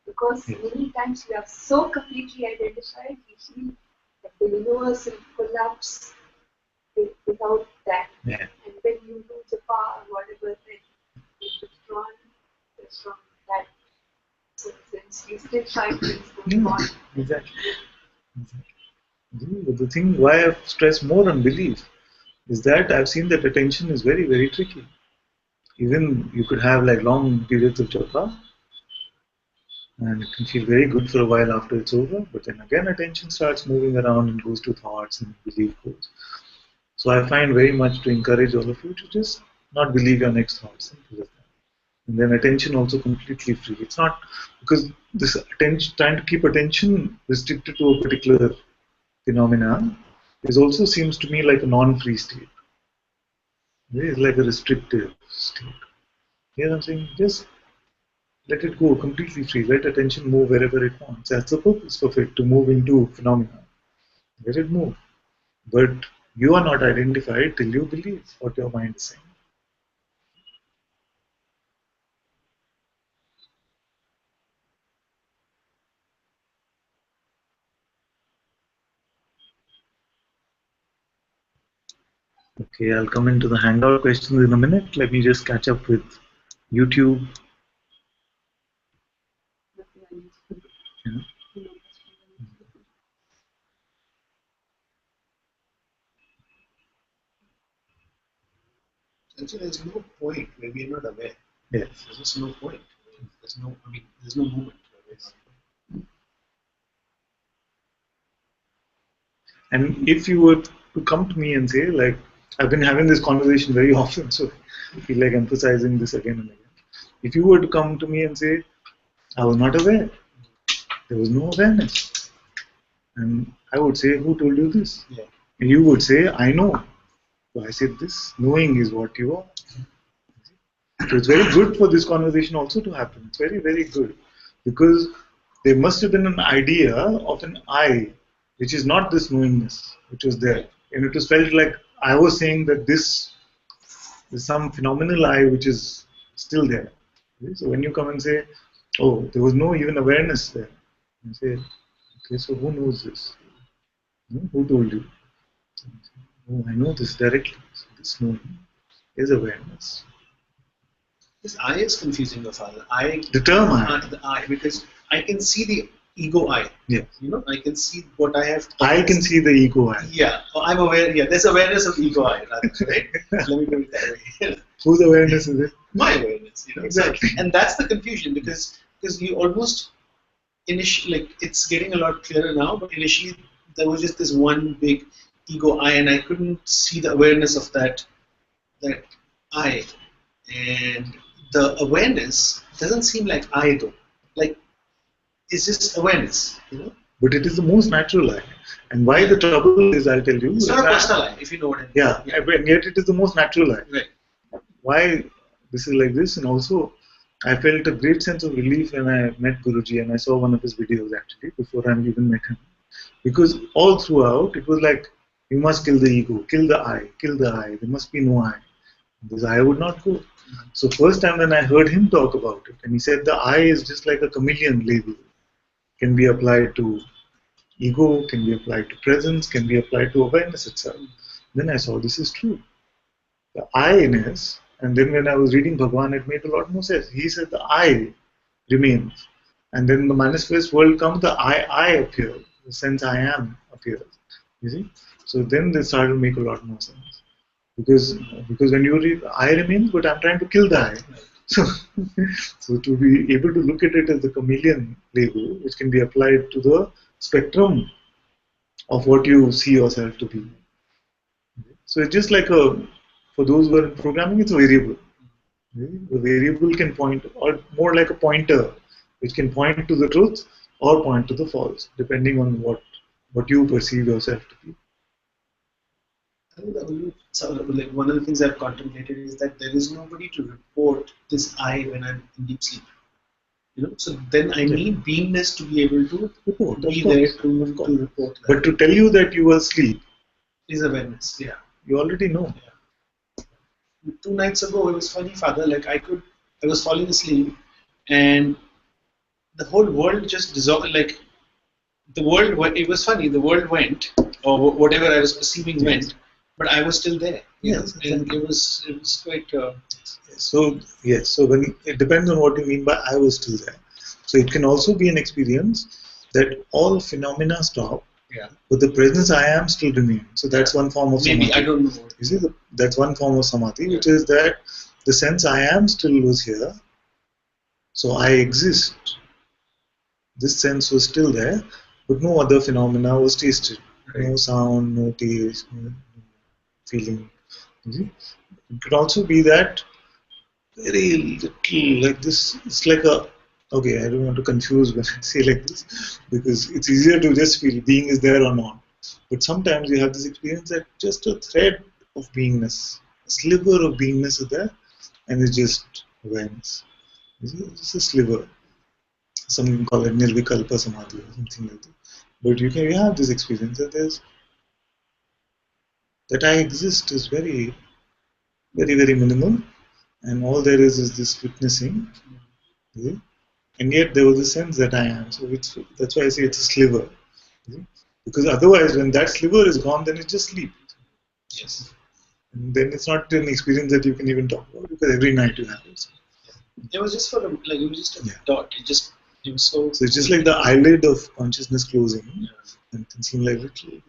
Because Yes. many times we are so completely identified, we feel that the universe will collapse without that. Yeah. And when you do japa or whatever, then you're withdrawn from that. So since we still find things going on. Exactly. But the thing why I've stressed more on belief is that I've seen that attention is very, very tricky. Even you could have like long periods of japa and it can feel very good for a while after it's over, but then again attention starts moving around and goes to thoughts and belief goes. So I find very much to encourage all of you to just not believe your next thoughts. And then attention also completely free. It's not because this attention, trying to keep attention restricted to a particular phenomena is also seems to me like a non-free state. It's like a restrictive state. You know what I'm saying? Just let it go completely free. Let attention move wherever it wants. That's the purpose of it, to move into phenomena. Let it move. But you are not identified till you believe what your mind is saying. Okay, I'll come into the Hangout questions in a minute. Let me just catch up with YouTube. Yeah. Actually, there's no point where we are not aware. Yes. There's just no point. There's no movement. And if you were to come to me and say, like, I've been having this conversation very often, so I feel like emphasizing this again and again. If you were to come to me and say, I was not aware, there was no awareness, and I would say, who told you this? Yeah. And you would say, I know. So I said, this knowing is what you are. So it's very good for this conversation also to happen. It's very, very good. Because there must have been an idea of an I, which is not this knowingness, which was there. And it was felt like I was saying that this is some phenomenal I which is still there. Okay? So when you come and say, oh, there was no even awareness there. You say, okay, so who knows this? Who told you? Oh, I know this directly. So this knowing is awareness. This I is confusing the father. The term I. The I, because I can see the ego I. Yeah. I can see what I have. I can see the ego I. Yeah. I'm aware. Yeah. There's awareness of ego I, rather, right? Let me put it that way. Whose awareness is it? My awareness. Exactly. So, and that's the confusion because you almost initially, like, it's getting a lot clearer now, but initially there was just this one big ego I, and I couldn't see the awareness of that I. And the awareness doesn't seem like I though. Like, it's just awareness, But it is the most natural I. And why the trouble is, I'll tell you. It's not a personal I, if you know what I mean. Yeah, and yet it is the most natural I. Right. Why this is like this, and also I felt a great sense of relief when I met Guruji and I saw one of his videos actually before I even met him. Because all throughout it was like, you must kill the ego, kill the I, there must be no I. Because I would not go. So first time when I heard him talk about it, and he said the I is just like a chameleon label, can be applied to ego, can be applied to presence, can be applied to awareness itself. Then I saw this is true. The I-ness, and then when I was reading Bhagwan, it made a lot more sense. He said the I remains. And then the manifest world comes, the I appears, the sense I am appears. You see? So then they started to make a lot more sense. Because when you read I remains, but I'm trying to kill the I. So to be able to look at it as the chameleon label, which can be applied to the spectrum of what you see yourself to be. So it's just like for those who are in programming, it's a variable. The variable can point, or more like a pointer, which can point to the truth or point to the false, depending on what you perceive yourself to be. I think like one of the things I've contemplated is that there is nobody to report this I when I'm in deep sleep. So then I need beingness to be able to be there to report that. But to tell you that you were asleep is awareness. Yeah. You already know. Yeah. 2 nights ago, it was funny, Father. Like I was falling asleep, and the whole world just dissolved. Like the world, it was funny. The world went, or whatever I was perceiving went, but I was still there. Yes, and it was quite. So yes, so when it depends on what you mean by I was still there. So it can also be an experience that all phenomena stop. Yeah. But the presence I am still remains. So that's one form of Maybe, samadhi. I don't know. You see, that's one form of samadhi, which is that the sense I am still was here. So I exist. This sense was still there, but no other phenomena was tasted. Right. No sound, no taste, no feeling. You see? It could also be that very little, like this, it's like a, okay, I don't want to confuse when I say like this, because it's easier to just feel being is there or not. But sometimes you have this experience that just a thread of beingness, a sliver of beingness is there, and it's just awareness. It's a sliver. Some call it nirvikalpa samadhi or something like that. But you have this experience that I exist is very, very, very minimal, and all there is this witnessing. And yet there was a sense that I am. So that's why I say it's a sliver. Because otherwise, when that sliver is gone, then it's just sleep. Yes. And then it's not an experience that you can even talk about, because every night you have it. It was just it was just a dot. It was so. So it's just like the eyelid of consciousness closing, and it can seem like little.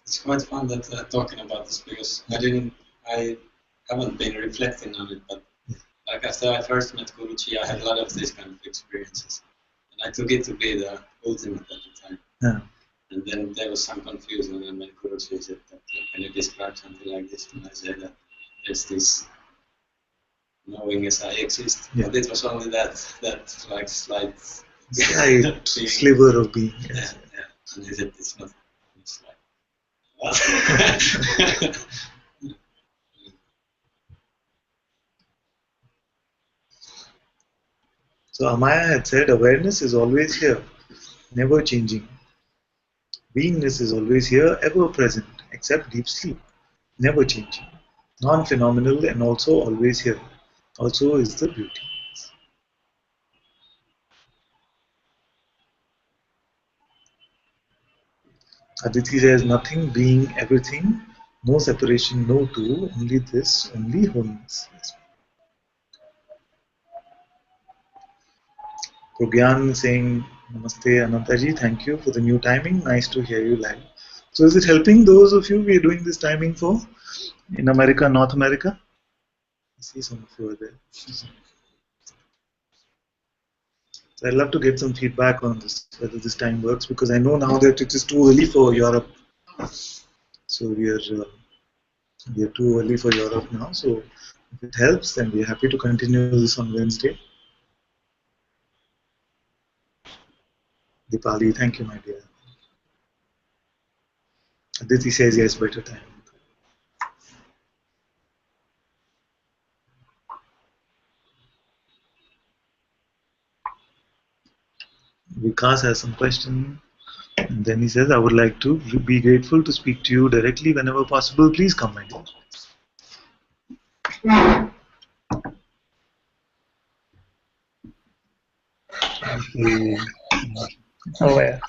It's quite fun that talking about this, because I haven't been reflecting on it, but like after I first met Guruji, I had a lot of these kind of experiences, and I took it to be the ultimate at the time. Yeah. And then there was some confusion, and when Guruji said that, can you describe something like this? And I said that there's this knowing as I exist. Yeah. But it was only that like slight sliver of being. Yes. Yeah. And he said it's not. It's like. So Amaya had said awareness is always here, never changing. Beingness is always here, ever present, except deep sleep, never changing. Non-phenomenal and also always here. Also is the beauty. Aditi says nothing being everything, no separation, no two, only this, only wholeness. Progyan saying, Namaste Anantaji, thank you for the new timing. Nice to hear you live. So is it helping those of you we are doing this timing for? In America, North America? I see some of you are there. So I'd love to get some feedback on this, whether this time works, because I know now that it is too early for Europe. So we are too early for Europe now. So if it helps, then we are happy to continue this on Wednesday. Dipali, thank you, my dear. Aditi says yes, better time. Vikas has some question. And then he says, I would like to be grateful to speak to you directly whenever possible. Please come, my dear. Okay. Oh, yeah.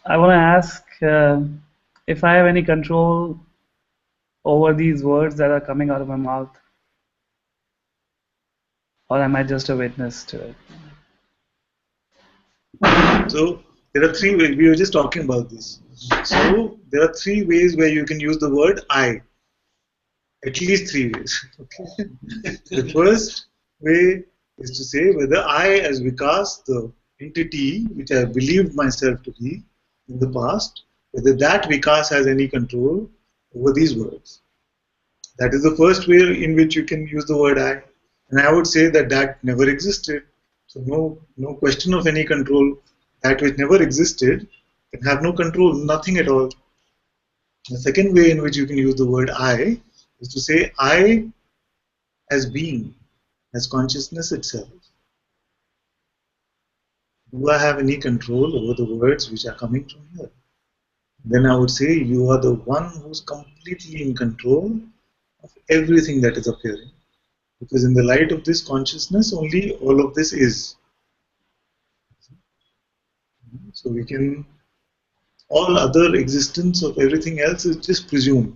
I want to ask if I have any control over these words that are coming out of my mouth, or am I just a witness to it? So there are three ways. We were just talking about this. So there are three ways where you can use the word I. At least three ways. Okay. The first way is to say whether I, as Vikas, the entity which I believed myself to be in the past, whether that Vikas has any control over these words. That is the first way in which you can use the word I. And I would say that that never existed. So no question of any control. That which never existed can have no control, nothing at all. The second way in which you can use the word I is to say I as being, as consciousness itself. Do I have any control over the words which are coming from here? Then I would say you are the one who's completely in control of everything that is appearing. Because in the light of this consciousness, only all of this is. So we can, all other existence of everything else is just presumed.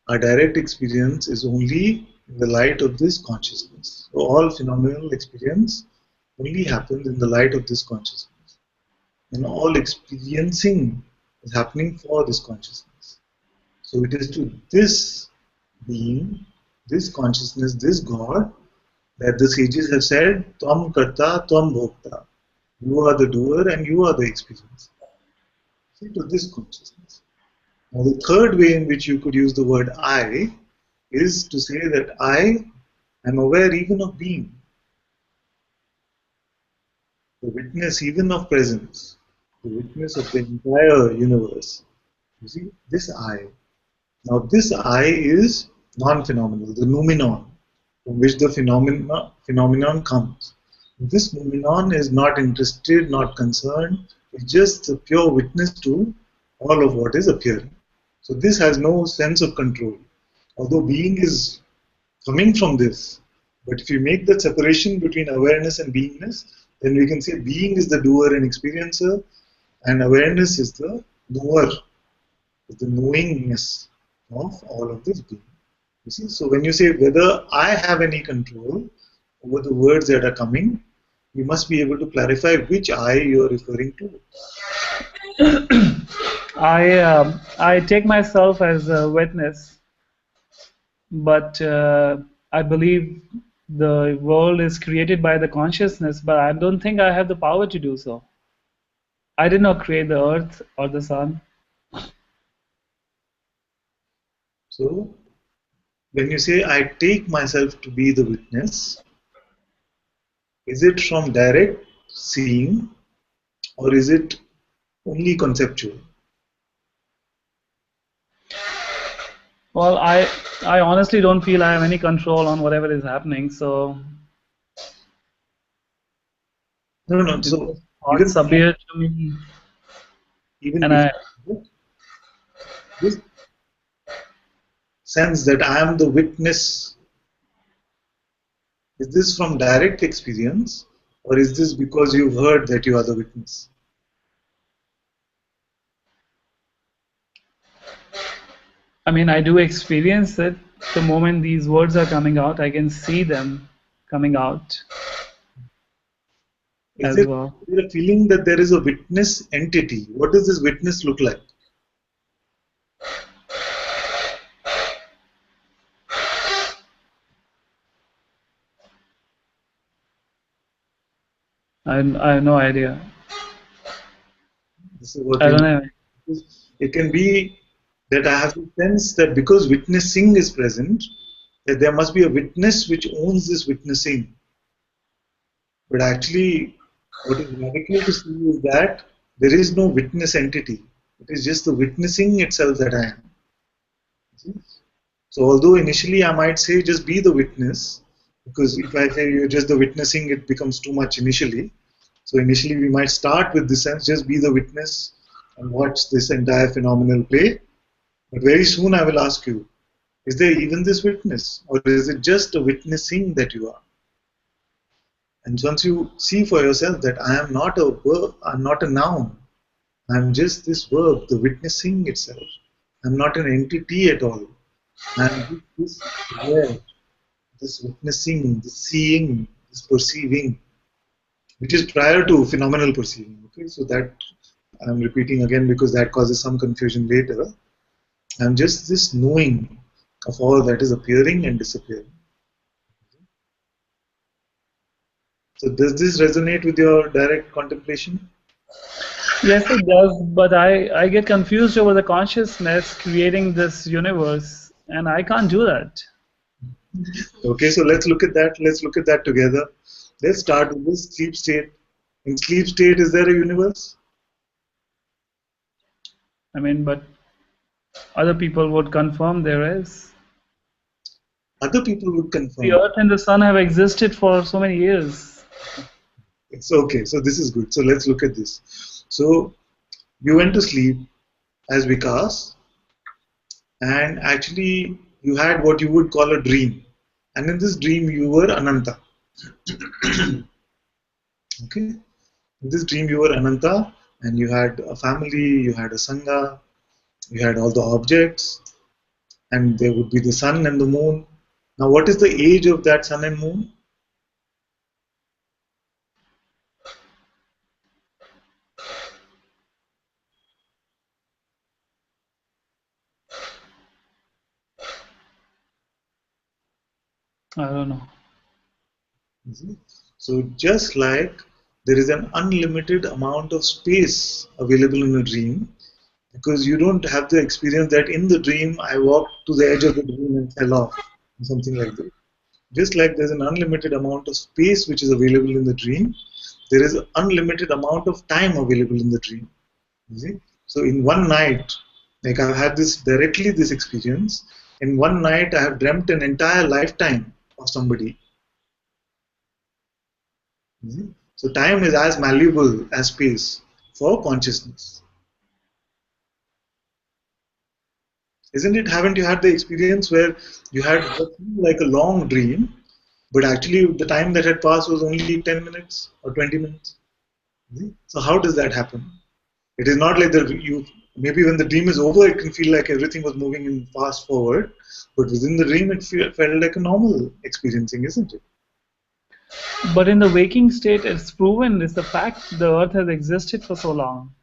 Our direct experience is only in the light of this consciousness. So all phenomenal experience only happens in the light of this consciousness. And all experiencing is happening for this consciousness. So it is to this being, this consciousness, this God, that the sages have said, Tvam Karta, Tvam Bhokta. You are the doer and you are the experiencer. See, to this consciousness. Now, the third way in which you could use the word I is to say that I am aware even of being, the witness even of presence, the witness of the entire universe. You see, this I. Now, this I is non-phenomenal, the noumenon, from which the phenomenon comes. This noumenon is not interested, not concerned, it's just a pure witness to all of what is appearing. So this has no sense of control. Although being is coming from this, but if you make that separation between awareness and beingness, then we can say being is the doer and experiencer, and awareness is the knower, is the knowingness of all of this being. You see, so when you say whether I have any control over the words that are coming, you must be able to clarify which I you are referring to. I take myself as a witness, but I believe the world is created by the consciousness, but I don't think I have the power to do so. I did not create the earth or the sun. So when you say I take myself to be the witness, is it from direct seeing or is it only conceptual? Well, I honestly don't feel I have any control on whatever is happening, so No. So thoughts appear to me, even and this sense that I am the witness, is this from direct experience or is this because you've heard that you are the witness? I mean, I do experience it. The moment these words are coming out, I can see them coming out Is as it well. a feeling that there is a witness entity? What does this witness look like? I have no idea. This is what I we don't need. know. It can be that I have the sense that because witnessing is present, that there must be a witness which owns this witnessing. But actually, what is radical to see is that there is no witness entity. It is just the witnessing itself that I am. See? So, although initially I might say just be the witness, because if I say you're just the witnessing, it becomes too much initially. So, initially we might start with this sense, just be the witness and watch this entire phenomenal play. But very soon I will ask you, is there even this witness, or is it just a witnessing that you are? And once you see for yourself that I am not a verb, I'm not a noun, I'm just this verb, the witnessing itself. I'm not an entity at all. I'm just this aware, this witnessing, this seeing, this perceiving, which is prior to phenomenal perceiving. Okay, so that I'm repeating again because that causes some confusion later. I'm just this knowing of all that is appearing and disappearing. So does this resonate with your direct contemplation? Yes, it does, but I get confused over the consciousness creating this universe, and I can't do that. Okay, so let's look at that. Let's look at that together. Let's start with this sleep state. In sleep state, is there a universe? I mean, but other people would confirm there is. Other people would The confirm. Earth and the Sun have existed for so many years. It's okay. So this is good. So let's look at this. So you went to sleep as Vikas, and actually you had what you would call a dream. And in this dream, you were Ananta. Okay. In this dream, you were Ananta, and you had a family, you had a Sangha, you had all the objects, and there would be the sun and the moon. Now, what is the age of that sun and moon? I don't know. So, just like there is an unlimited amount of space available in a dream, because you don't have the experience that in the dream I walked to the edge of the dream and fell off, or something like that. Just like there's an unlimited amount of space which is available in the dream, there is an unlimited amount of time available in the dream. You see? So in one night, like I've had this experience. In one night, I have dreamt an entire lifetime of somebody. You see? So time is as malleable as space for consciousness. Isn't it? Haven't you had the experience where you had what seemed like a long dream, but actually the time that had passed was only 10 minutes or 20 minutes? So how does that happen? It is not like that you maybe when the dream is over, it can feel like everything was moving in fast forward, but within the dream, it felt like a normal experiencing, isn't it? But in the waking state, it's proven, it's the fact the Earth has existed for so long,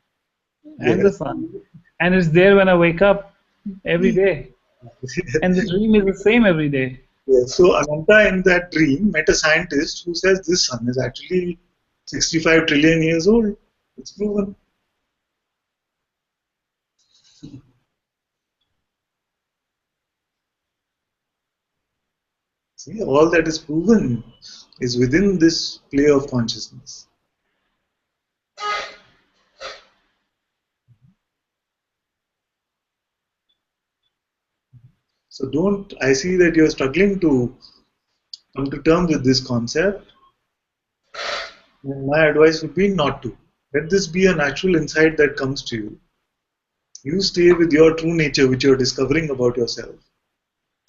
and Yes. the Sun, and it's there when I wake up every day, and the dream is the same every day. Yes. So Ananta in that dream met a scientist who says this sun is actually 65 trillion years old. It's proven. See, all that is proven is within this play of consciousness. So I see that you're struggling to come to terms with this concept. And my advice would be not to. Let this be a natural insight that comes to you. You stay with your true nature, which you're discovering about yourself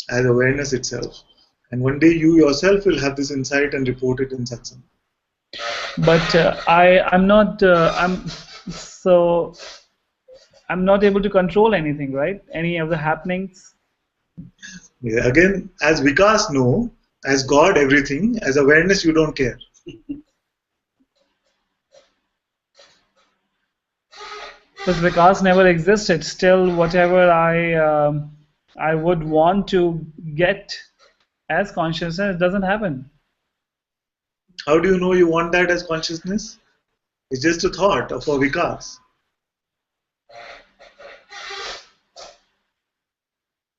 as awareness itself. And one day you yourself will have this insight and report it in Satsang. But I'm not I'm not able to control anything, right? Any of the happenings. Yeah, again, as Vikas know, as God everything, as awareness you don't care. Because Vikas never existed. Still, whatever I would want to get as consciousness doesn't happen. How do you know you want that as consciousness? It's just a thought of a vikas.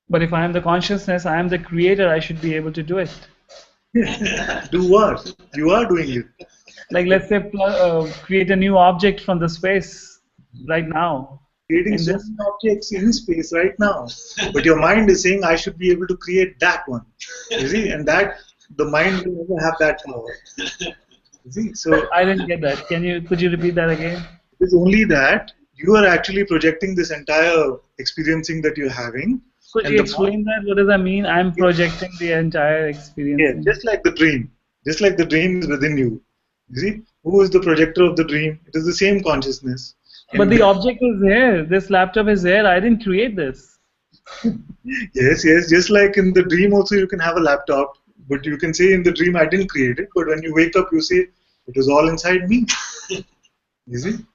But if I am the consciousness, I am the creator, I should be able to do it. Do what? You are doing it. Like, let's say, create a new object from the space right now. Creating so many objects in space right now. But your mind is saying, I should be able to create that one. You see? And that, the mind will never have that power. You see? So I didn't get that. Could you repeat that again? It's only that you are actually projecting this entire experiencing that you're having. Could you explain that? What does that mean? I'm projecting the entire experience. Yeah, just like the dream. Just like the dream is within you. You see? Who is the projector of the dream? It is the same consciousness. But the object is here. This laptop is here. I didn't create this. Yes. Just like in the dream also you can have a laptop. But you can say in the dream I didn't create it. But when you wake up you say it was all inside me. You see?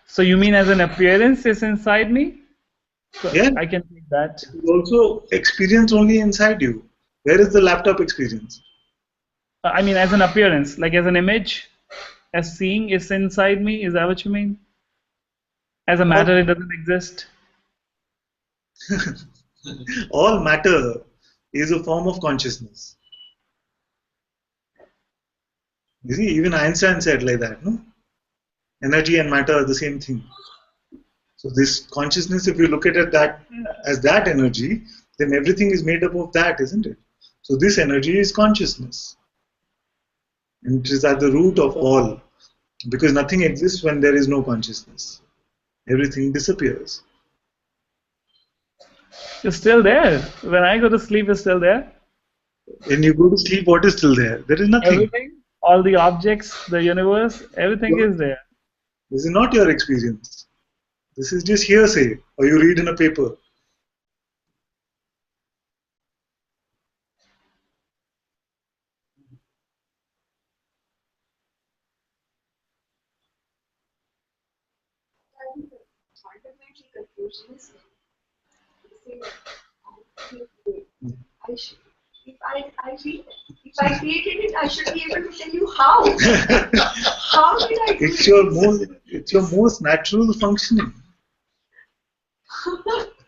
So you mean as an appearance is inside me? So yeah. I can take that. It is also experience only inside you. Where is the laptop experience? I mean as an appearance, like as an image, as seeing is inside me. Is that what you mean? As a matter, it doesn't exist. All matter is a form of consciousness. You see, even Einstein said like that, no? Energy and matter are the same thing. So this consciousness, if you look at it that as that energy, then everything is made up of that, isn't it? So this energy is consciousness. And it is at the root of all. Because nothing exists when there is no consciousness. Everything disappears. It's still there. When I go to sleep, it's still there. When you go to sleep, what is still there? There is nothing. Everything, all the objects, the universe, everything is there. This is not your experience. This is just hearsay, or you read in a paper. Fundamental confusion is I should, if I read it. If I created it, I should be able to tell you how. How did I do it? It's your most natural functioning.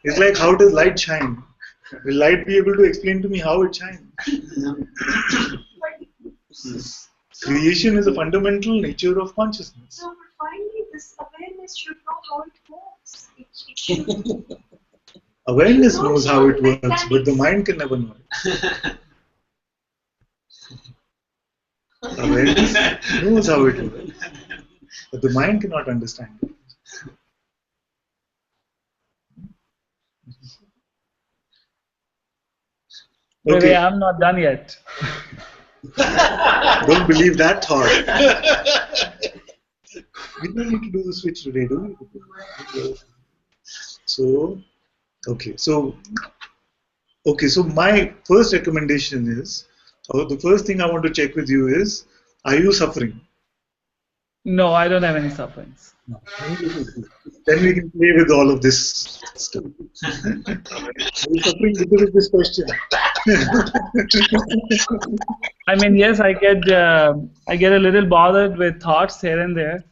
It's like, how does light shine? Will light be able to explain to me how it shines? Creation is a fundamental nature of consciousness. So, but finally, this awareness should know how it works. It should. Awareness knows how it works, but the mind can never know it. Awareness knows how it works, but the mind cannot understand it. Okay, I'm not done yet. Don't believe that thought. We don't need to do the switch today, do we? So my first recommendation is, or the first thing I want to check with you is, are you suffering? No, I don't have any sufferings. No. Then we can play with all of this stuff. Are you suffering because of this question? I mean, yes, I get a little bothered with thoughts here and there.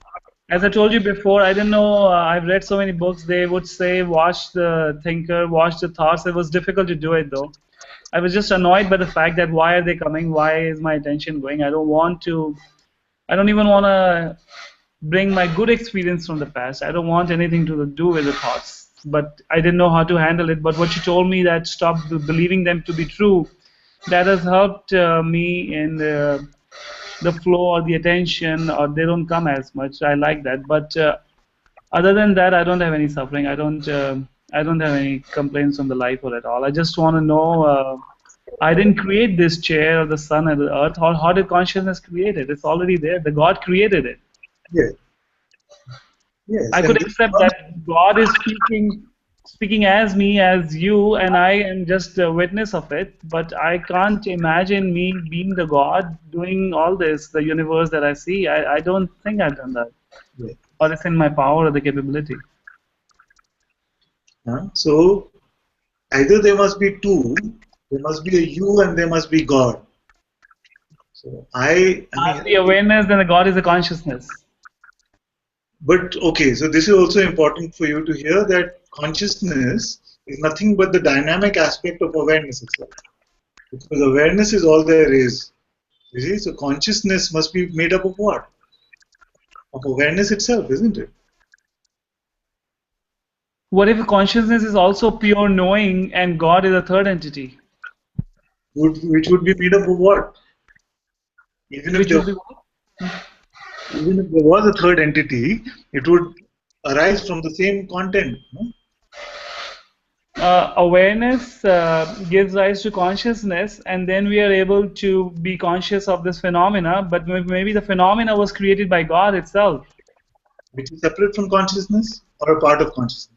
As I told you before, I didn't know, I've read so many books, they would say, watch the thinker, watch the thoughts. It was difficult to do it though. I was just annoyed by the fact that why are they coming? Why is my attention going? I don't even want to bring my good experience from the past. I don't want anything to do with the thoughts. But I didn't know how to handle it. But what you told me, that stop believing them to be true, that has helped me in the flow or the attention, or they don't come as much. I like that. But other than that, I don't have any suffering. I don't have any complaints on the life or at all. I just want to know. I didn't create this chair or the sun or the earth. How did consciousness create it? It's already there. The God created it. Yeah. Yes. I could accept that God is speaking as me, as you, and I am just a witness of it. But I can't imagine me being the God doing all this, the universe that I see. I don't think I've done that. Yeah. Or it's in my power or the capability. So either there must be two, there must be a you and there must be God. So I mean, the awareness, then the God is the consciousness. But okay, so this is also important for you to hear that consciousness is nothing but the dynamic aspect of awareness itself. Because awareness is all there is. You see, so consciousness must be made up of what? Of awareness itself, isn't it? What if consciousness is also pure knowing and God is a third entity? Which would be made up of what? Even if there was a third entity, it would arise from the same content. No? Awareness gives rise to consciousness, and then we are able to be conscious of this phenomena, but maybe the phenomena was created by God itself. Which is separate from consciousness or a part of consciousness?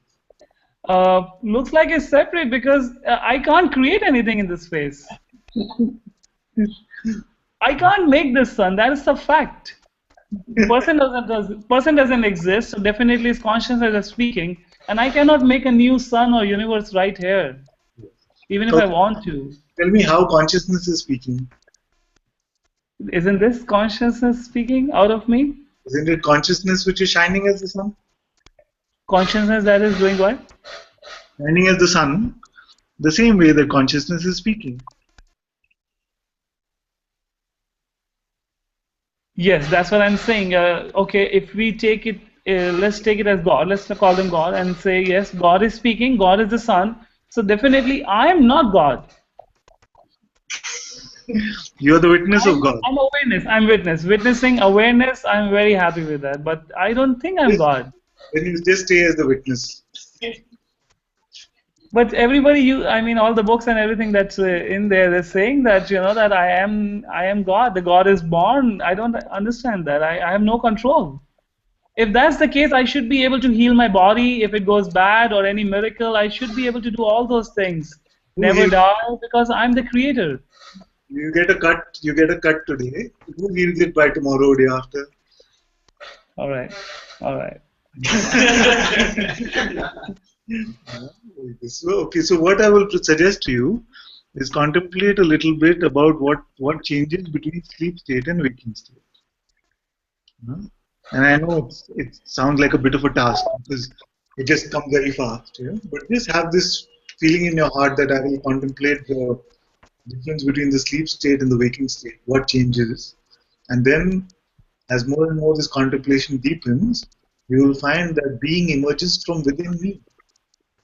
Looks like it's separate because I can't create anything in this space. I can't make this sun, that is a fact. Person doesn't exist, so definitely is consciousness is speaking, and I cannot make a new sun or universe right here, even if I want to. Tell me how consciousness is speaking. Isn't this consciousness speaking out of me? Isn't it consciousness which is shining as the sun? Consciousness that is doing what? Shining as the sun, the same way that consciousness is speaking. Yes, that's what I'm saying. Okay, if we take it, let's take it as God. Let's call them God and say, yes, God is speaking. God is the sun. So definitely, I am not God. You are the witness of God. I'm awareness. I'm witness. Witnessing awareness. I'm very happy with that. But I don't think I'm God. Then you just stay as the witness. But everybody, I mean, all the books and everything that's in there, they're saying that, that I am God. The God is born. I don't understand that. I have no control. If that's the case, I should be able to heal my body. If it goes bad or any miracle, I should be able to do all those things. Never die because I'm the creator. You get a cut. You get a cut today. Who heals it by tomorrow or day after? All right. All right. Okay, so what I will suggest to you is contemplate a little bit about what changes between sleep state and waking state. And I know it sounds like a bit of a task because it just comes very fast. But just have this feeling in your heart that I will contemplate the difference between the sleep state and the waking state, what changes. And then as more and more this contemplation deepens, you will find that being emerges from within me.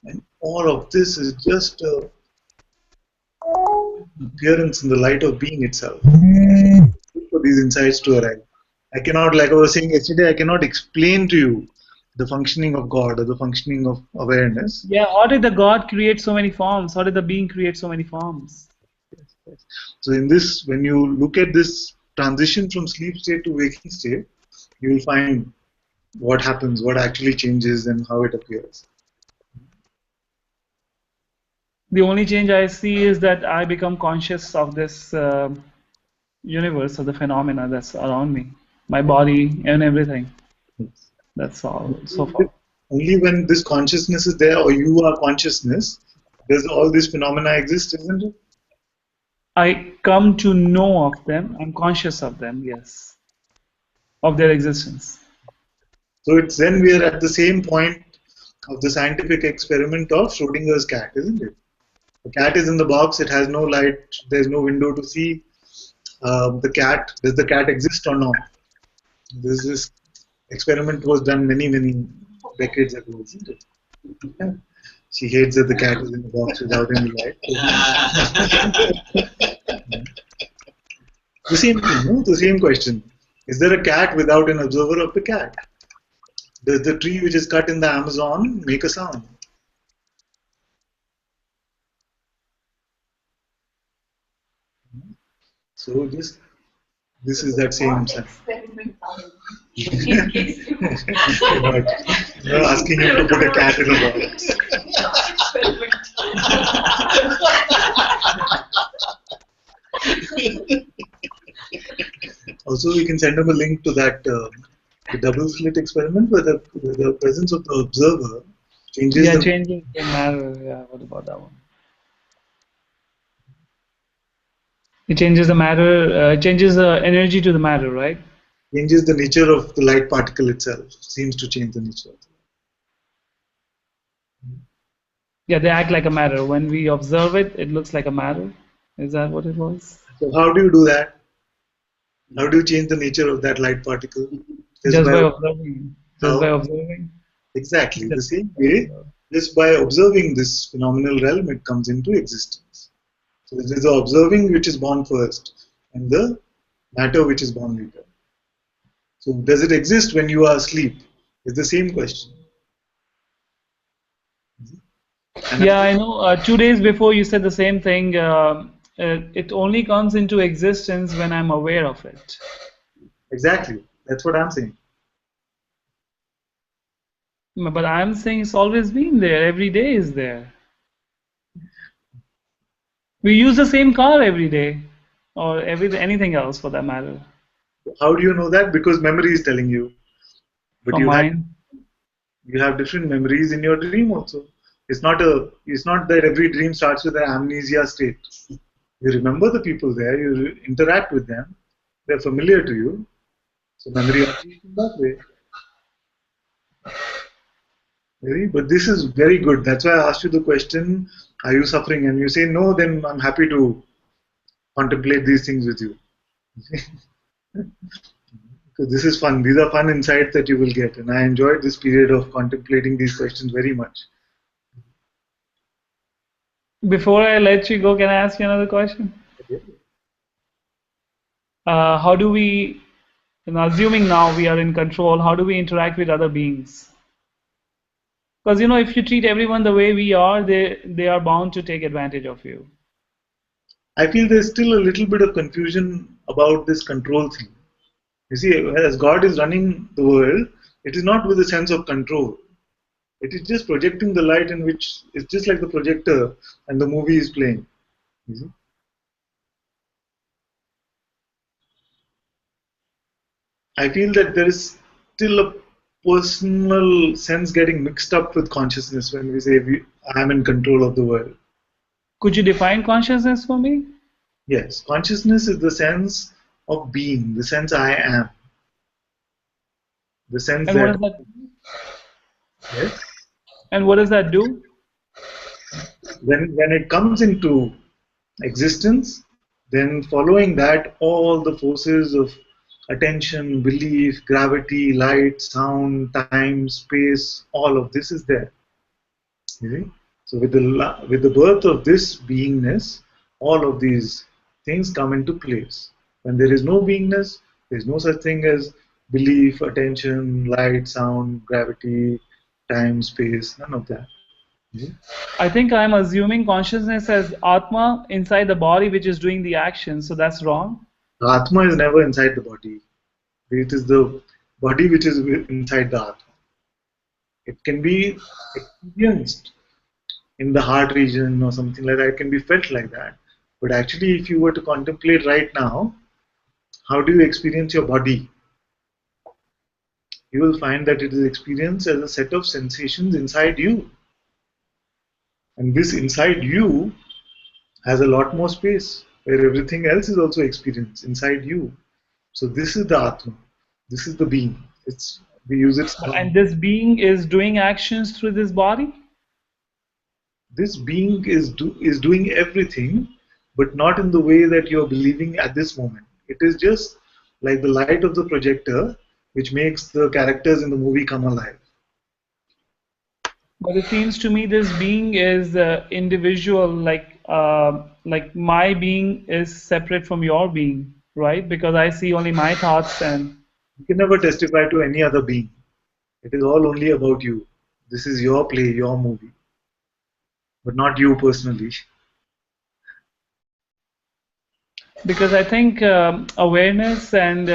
And all of this is just an appearance in the light of being itself. For these insights to arrive. I cannot, like I was saying yesterday, I cannot explain to you the functioning of God or the functioning of awareness. Yeah, how did the God create so many forms? How did the being create so many forms? Yes. So in this, when you look at this transition from sleep state to waking state, you will find what happens, what actually changes, and how it appears. The only change I see is that I become conscious of this universe, of the phenomena that's around me, my body and everything. Yes. That's all so far. Only when this consciousness is there, or you are consciousness, does all these phenomena exist, isn't it? I come to know of them. I'm conscious of them, yes, of their existence. So it's then we are at the same point of the scientific experiment of Schrodinger's cat, isn't it? The cat is in the box, it has no light, there's no window to see the cat. Does the cat exist or not? This experiment was done many decades ago, isn't it? Yeah. She hates that the cat is in the box without any light. The same thing, no? The same question. Is there a cat without an observer of the cat? Does the tree which is cut in the Amazon make a sound? So this is that same sound. Not asking you to put a cat in a box. Also, we can send them a link to that the double slit experiment where the presence of the observer changes. Yeah, changing the matter. Yeah, what about that one? It changes the matter, changes the energy to the matter, right? Changes the nature of the light particle itself. Seems to change the nature of the light. Yeah, they act like a matter. When we observe it, it looks like a matter. Is that what it was? So how do you do that? How do you change the nature of that light particle? Just by observing. Just by how? observing. Exactly. The Just same way, just by observing this phenomenal realm, it comes into existence. So there is the observing which is born first, and the matter which is born later. So does it exist when you are asleep? It's the same question. And yeah, I know. 2 days before you said the same thing. It only comes into existence when I'm aware of it. Exactly. That's what I'm saying. But I'm saying it's always been there. Every day is there. We use the same car every day, or anything else for that matter. How do you know that? Because memory is telling you. But From mine. You have different memories in your dream also. It's not that every dream starts with an amnesia state. You remember the people there, you interact with them, they're familiar to you. So memory operates in that way. But this is very good. That's why I asked you the question, are you suffering? And you say no, then I'm happy to contemplate these things with you. Because this is fun. These are fun insights that you will get. And I enjoyed this period of contemplating these questions very much. Before I let you go, can I ask you another question? Okay. How do we, assuming now we are in control, how do we interact with other beings? Because if you treat everyone the way we are, they are bound to take advantage of you. I feel there's still a little bit of confusion about this control thing. You see, as God is running the world, it is not with a sense of control. It is just projecting the light in which it's just like the projector and the movie is playing. You see? I feel that there is still a personal sense getting mixed up with consciousness when we say I am in control of the world. Could you define consciousness for me? Yes, consciousness is the sense of being, the sense I am. The sense and that. What does that do? Yes. And what does that do? When it comes into existence, then following that, all the forces of attention, belief, gravity, light, sound, time, space, all of this is there. You see? So with the birth of this beingness, all of these things come into place. When there is no beingness, there is no such thing as belief, attention, light, sound, gravity, time, space, none of that. I think I'm assuming consciousness as Atma inside the body which is doing the action, so that's wrong. The Atma is never inside the body. It is the body which is inside the Atma. It can be experienced in the heart region or something like that. It can be felt like that. But actually, if you were to contemplate right now, how do you experience your body? You will find that it is experienced as a set of sensations inside you. And this inside you has a lot more space where everything else is also experienced inside you. So this is the Atma. This is the being. We use it. And this being is doing actions through this body? This being is doing everything, but not in the way that you're believing at this moment. It is just like the light of the projector, which makes the characters in the movie come alive. But it seems to me this being is individual, like my being is separate from your being, right? Because I see only my thoughts and... You can never testify to any other being. It is all only about you. This is your play, your movie, but not you personally. Because I think awareness and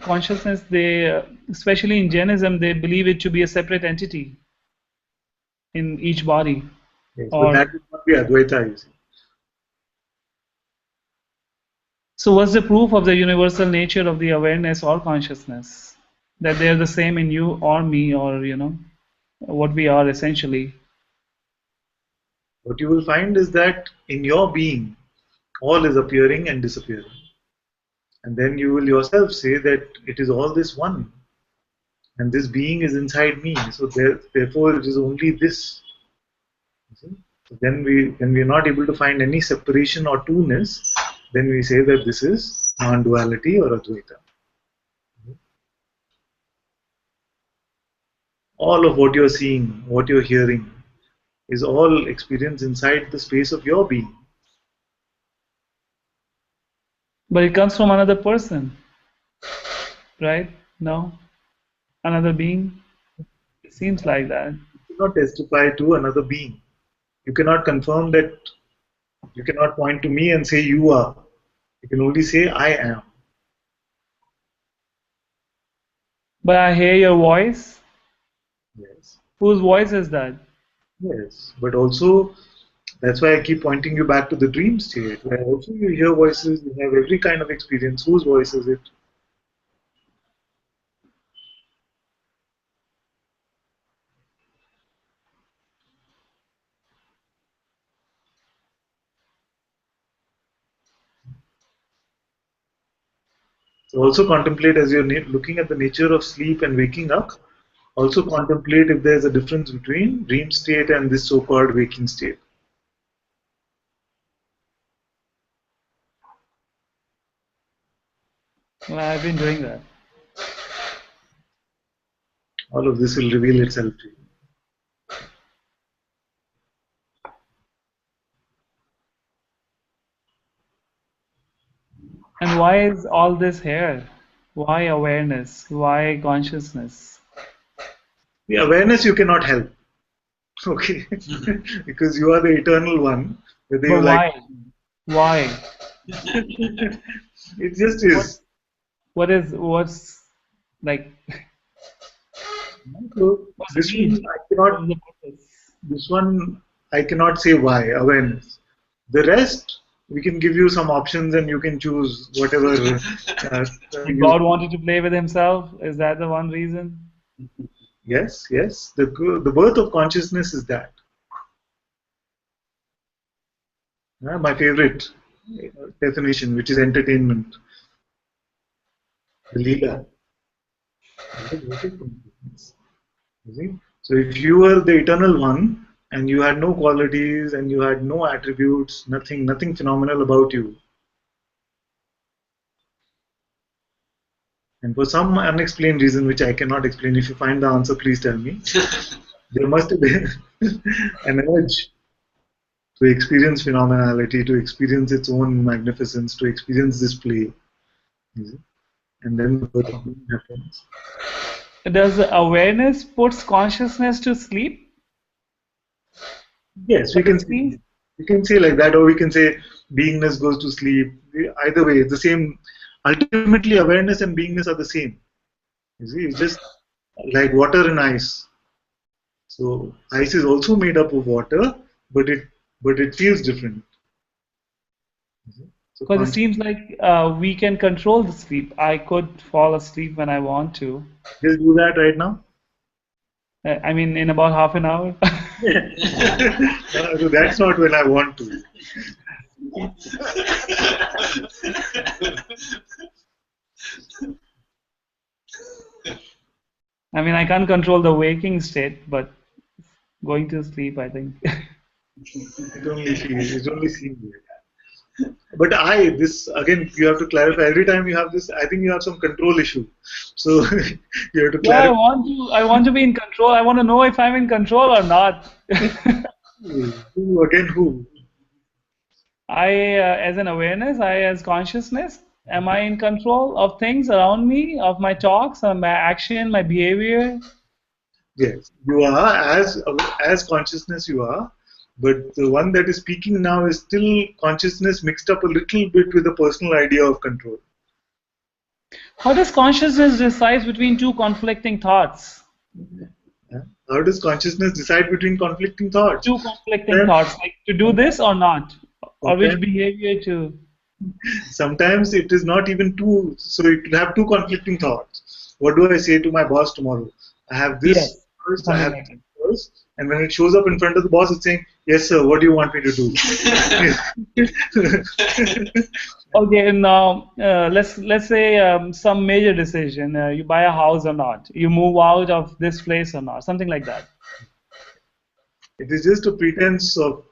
consciousness, they, especially in Jainism, they believe it to be a separate entity in each body. Yes, but that would not be Advaita, you see. So what's the proof of the universal nature of the awareness or consciousness? That they're the same in you or me, or what we are essentially. What you will find is that in your being, All is appearing and disappearing. And then you will yourself say that it is all this one. And this being is inside me. So therefore it is only this. You see? So then when we are not able to find any separation or two-ness, then we say that this is non-duality or Advaita. All of what you're seeing, what you're hearing, is all experience inside the space of your being. But it comes from another person, right? No? Another being? It seems like that. You cannot testify to another being. You cannot confirm that. You cannot point to me and say you are. You can only say I am. But I hear your voice. Yes. Whose voice is that? Yes. But also, that's why I keep pointing you back to the dream state, where also you hear voices, you have every kind of experience. Whose voice is it? So also contemplate as you're looking at the nature of sleep and waking up. Also contemplate if there's a difference between dream state and this so-called waking state. Well, I've been doing that. All of this will reveal itself to you. And why is all this here? Why awareness? Why consciousness? The awareness you cannot help. Okay. Because you are the eternal one. Whether you But like why? it just is. What's like So this one I cannot this one I cannot say why, awareness. The rest we can give you some options and you can choose whatever God wanted to play with himself? Is that the one reason? Yes, yes. The birth of consciousness is that. My favorite definition, which is entertainment. The Leela. What is consciousness? You see? So if you were the eternal one and you had no qualities and you had no attributes, nothing phenomenal about you, and for some unexplained reason which I cannot explain, if you find the answer, please tell me. There must have been an urge to experience phenomenality, to experience its own magnificence, to experience this play. And then the birth of being happens. Does awareness puts consciousness to sleep? Yes, we can say like that, or we can say beingness goes to sleep. Either way, it's the same. Ultimately, awareness and beingness are the same. You see, it's just like water and ice. So ice is also made up of water, but it feels different. So Because it seems like we can control the sleep. I could fall asleep when I want to. Just do that right now. I mean, in about half an hour. So that's not when I want to. I mean, I can't control the waking state, but going to sleep, I think. It only seems weird. But this again, you have to clarify. Every time you have this, I think you have some control issue. So you have to clarify. Yeah, I want to be in control. I want to know if I'm in control or not. Who? I, as an awareness, I as consciousness, am I in control of things around me, of my talks, of my action, my behavior? Yes, you are as consciousness. You are. But the one that is speaking now is still consciousness mixed up a little bit with the personal idea of control. How does consciousness decide between two conflicting thoughts? How does consciousness decide between conflicting thoughts? Two conflicting thoughts, like to do this or not, or which behavior to. Sometimes it is not even two, so it will have two conflicting thoughts. What do I say to my boss tomorrow? I have this first, I have this first, And when it shows up in front of the boss, it's saying, "Yes, sir. What do you want me to do?" Okay, now let's say some major decision. You buy a house or not. You move out of this place or not. Something like that. It is just a pretense of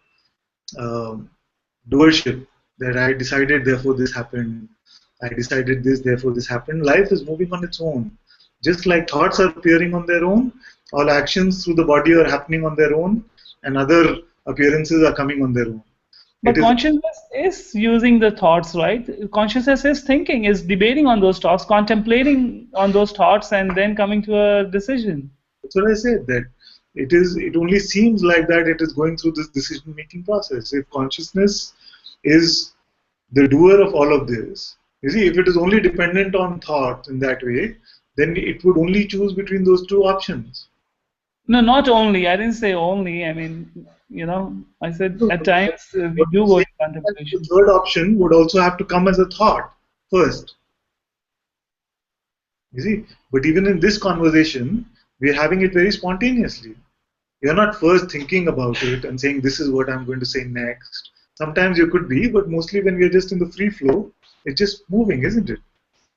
doership, that I decided, therefore this happened. I decided this, therefore this happened. Life is moving on its own. Just like thoughts are appearing on their own, all actions through the body are happening on their own, and other appearances are coming on their own. But consciousness is using the thoughts, right? Consciousness is thinking, is debating on those thoughts, contemplating on those thoughts, and then coming to a decision. That's what I said, that it only seems like that it is going through this decision-making process. If consciousness is the doer of all of this, you see, if it is only dependent on thought in that way, then it would only choose between those two options. No, not only. I didn't say only. I mean, I said at times we do go to contemplation. The third option would also have to come as a thought first. You see, but even in this conversation, we are having it very spontaneously. You're not first thinking about it and saying, this is what I'm going to say next. Sometimes you could be, but mostly when we are just in the free flow, it's just moving, isn't it?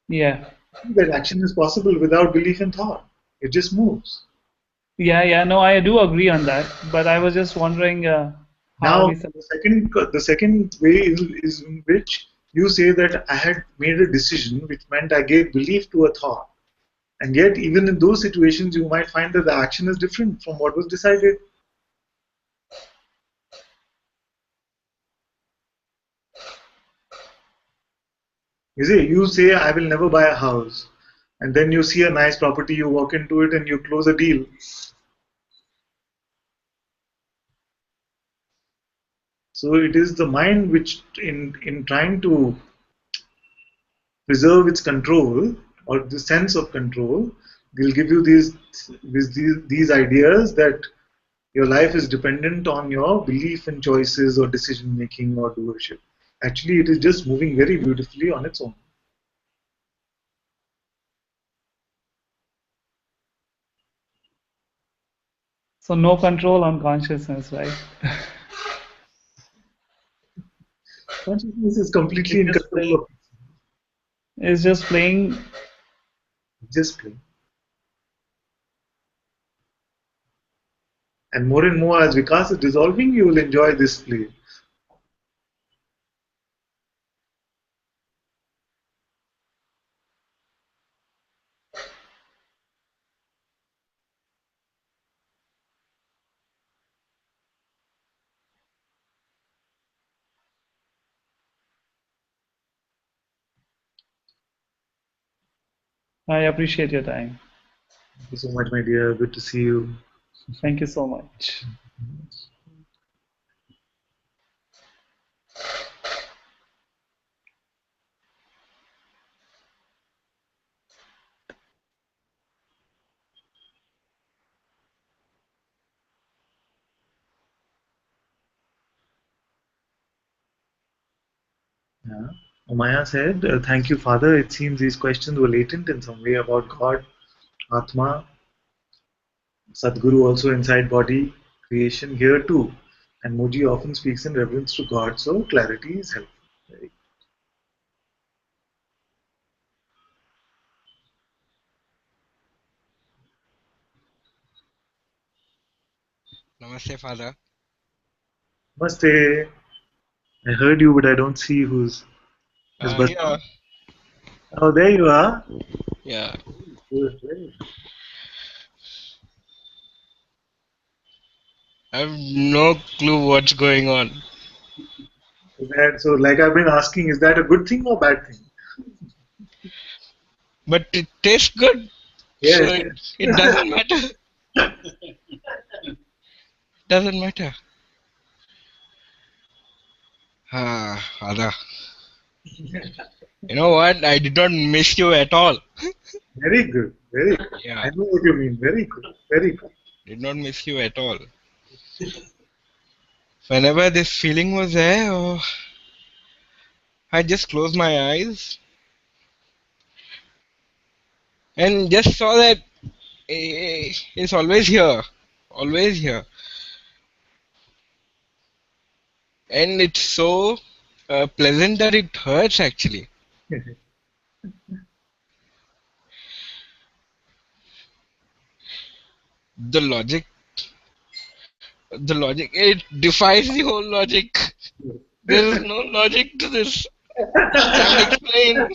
Yeah. That action is possible without belief and thought. It just moves. Yeah, no, I do agree on that. But I was just wondering now the second way is in which you say that I had made a decision, which meant I gave belief to a thought. And yet, even in those situations, you might find that the action is different from what was decided. You say, I will never buy a house. And then you see a nice property, you walk into it and you close a deal. So it is the mind which, in trying to preserve its control or the sense of control, will give you these ideas that your life is dependent on your belief in choices or decision making or doership. Actually, it is just moving very beautifully on its own. So no control on consciousness, right? Consciousness is completely in control. It's just playing. Just playing. And more as Vikas is dissolving, you will enjoy this play. I appreciate your time. Thank you so much, my dear. Good to see you. Thank you so much. Yeah. Maya said, thank you, Father. It seems these questions were latent in some way about God, Atma, Sadguru also inside body, creation here too. And Muji often speaks in reference to God, so clarity is helpful. Namaste, Father. Namaste. I heard you, but I don't see who's. Yeah. Oh, there you are. Yeah. Good. I have no clue what's going on. So, like I've been asking, is that a good thing or bad thing? But it tastes good. Yes. So it doesn't matter. Doesn't matter. Father. You know what? I did not miss you at all. Very good. Very good. Yeah. I know what you mean. Very good. Very good. Did not miss you at all. Whenever this feeling was there, I just closed my eyes and just saw that it's always here. Always here. and it's so pleasant that it hurts actually. The logic, it defies the whole logic. There is no logic to this. Can't explain.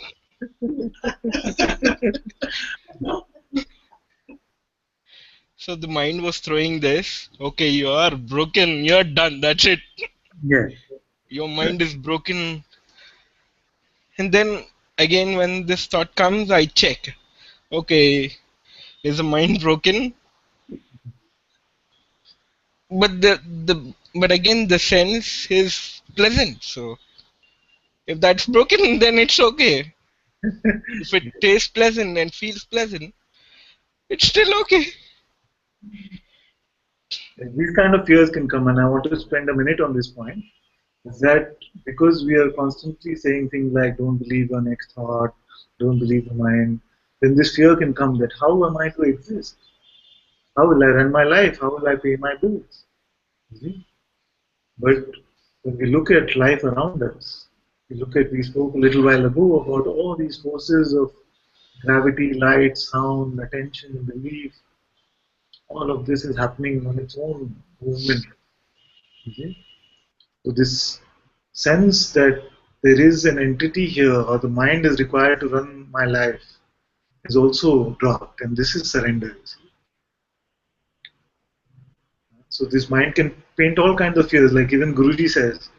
So the mind was throwing this. Okay, you are broken. You're done. That's it. Yeah. Your mind is broken. And then again, when this thought comes, I check. Okay, is the mind broken? But but again, the sense is pleasant. So if that's broken, then it's okay. If it tastes pleasant and feels pleasant, it's still okay. These kind of fears can come, and I want to spend a minute on this point. Is that because we are constantly saying things like "don't believe your next thought," "don't believe the mind," then this fear can come that how am I to exist? How will I run my life? How will I pay my bills? You see? But when we look at life around us, we spoke a little while ago about all these forces of gravity, light, sound, attention, belief. All of this is happening on its own movement. You see? So this sense that there is an entity here or the mind is required to run my life is also dropped, and this is surrender. So this mind can paint all kinds of fears, like even Guruji says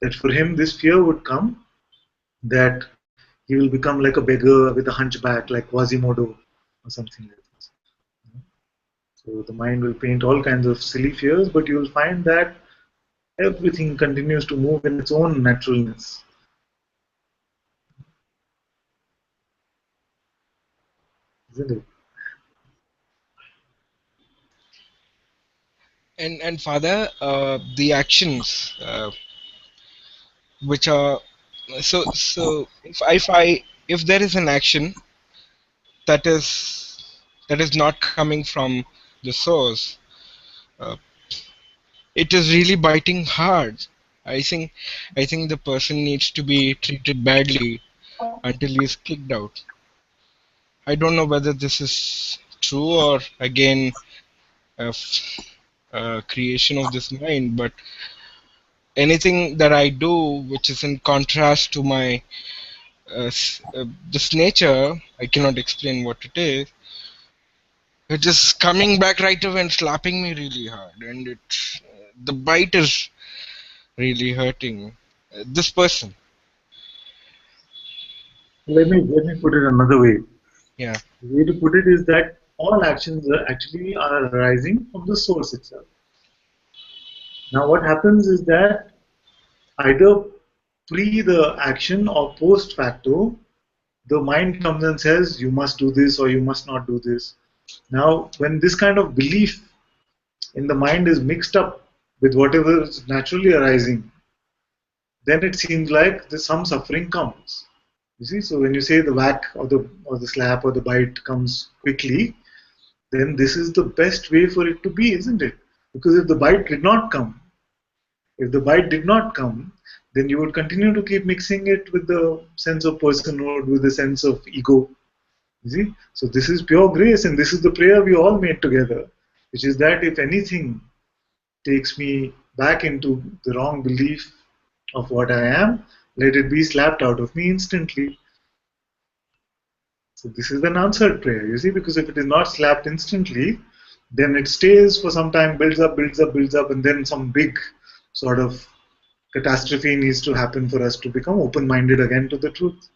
that for him this fear would come that he will become like a beggar with a hunchback like Quasimodo or something like this. So the mind will paint all kinds of silly fears, but you will find that everything continues to move in its own naturalness. Isn't it? And Father, the actions which are so if there is an action that is not coming from the source, uh, it is really biting hard. I think the person needs to be treated badly until he is kicked out. I don't know whether this is true or again a creation of this mind, but anything that I do which is in contrast to my this nature, I cannot explain what it is. It is coming back right away and slapping me really hard, and the bite is really hurting this person. Let me put it another way. Yeah. The way to put it is that all actions are arising from the source itself. Now, what happens is that either pre the action or post facto, the mind comes and says, you must do this or you must not do this. Now, when this kind of belief in the mind is mixed up with whatever is naturally arising, then it seems like some suffering comes. You see, so when you say the whack or the slap or the bite comes quickly, then this is the best way for it to be, isn't it? Because if the bite did not come, then you would continue to keep mixing it with the sense of personhood, with the sense of ego. You see? So this is pure grace, and this is the prayer we all made together, which is that if anything takes me back into the wrong belief of what I am, let it be slapped out of me instantly. So this is an answered prayer, you see, because if it is not slapped instantly, then it stays for some time, builds up, builds up, builds up, and then some big sort of catastrophe needs to happen for us to become open-minded again to the truth.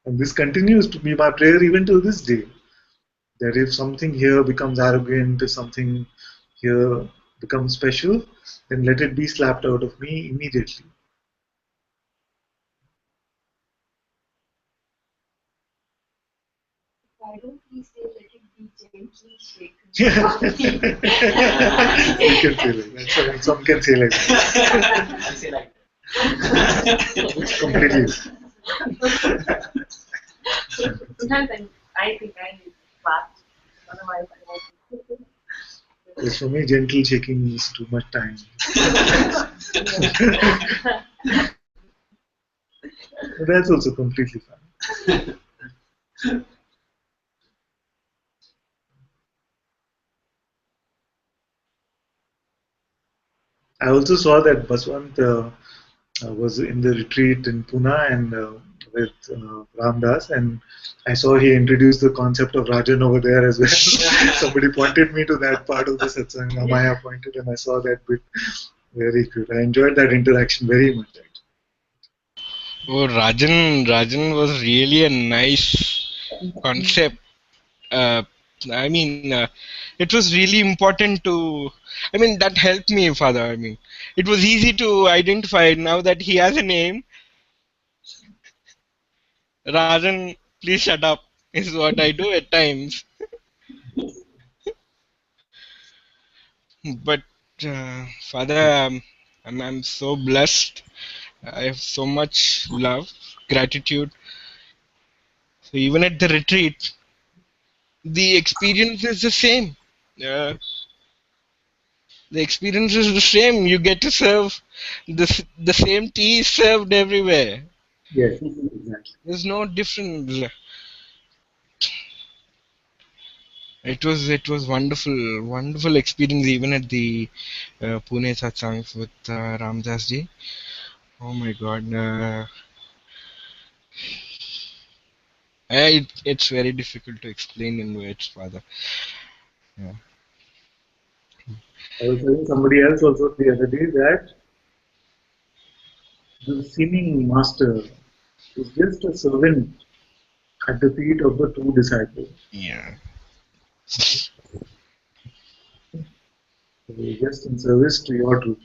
And this continues to be my prayer even till this day. That if something here becomes arrogant, if something here becomes special, then let it be slapped out of me immediately. Why don't we say let it be gently shaken? You can say like that. Some can say like that. I say like that. Completely. Sometimes I think I need to slap. Otherwise, I won't. Because for me, gentle shaking is too much time. That's also completely fine. I also saw that Baswant was in the retreat in Pune and with Ramdas, and I saw he introduced the concept of Rajan over there as well. Somebody pointed me to that part of the satsang. Amaya pointed, and I saw that bit. Very good. I enjoyed that interaction very much. Oh, Rajan was really a nice concept. I mean, it was really important to. I mean, that helped me, Father. I mean, it was easy to identify now that he has a name. Rajan, please shut up, is what I do at times. But Father, I'm so blessed. I have so much love, gratitude. So even at the retreat, the experience is the same. Uh, the experience is the same. You get to serve the same tea is served everywhere. Yes, exactly. There's no difference. It was wonderful experience even at the Pune Satsangs with Ramdas ji. Oh my God. It's very difficult to explain in words, Father. Yeah. I was telling somebody else also the other day that the seeming master is just a servant at the feet of the two disciples. Yeah. So he's just in service to your truth.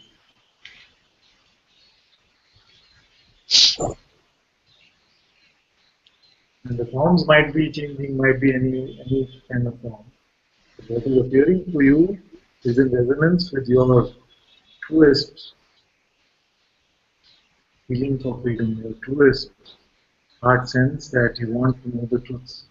And the forms might be changing, might be any kind of form. But what is appearing to you is in resonance with your truest feelings of freedom, your truest heart sense that you want to know the truths.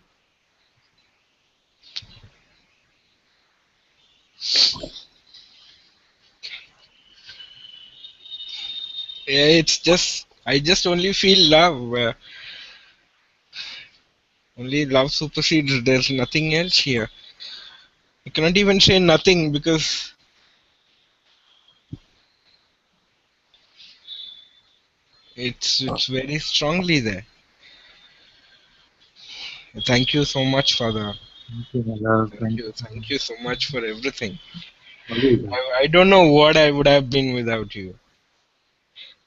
Yeah, it's just I just only feel love. Only love supersedes. There's nothing else here. I cannot even say nothing because it's very strongly there. Thank you so much, Father. Thank you, my love. Thank you so much for everything. Always. I don't know what I would have been without you.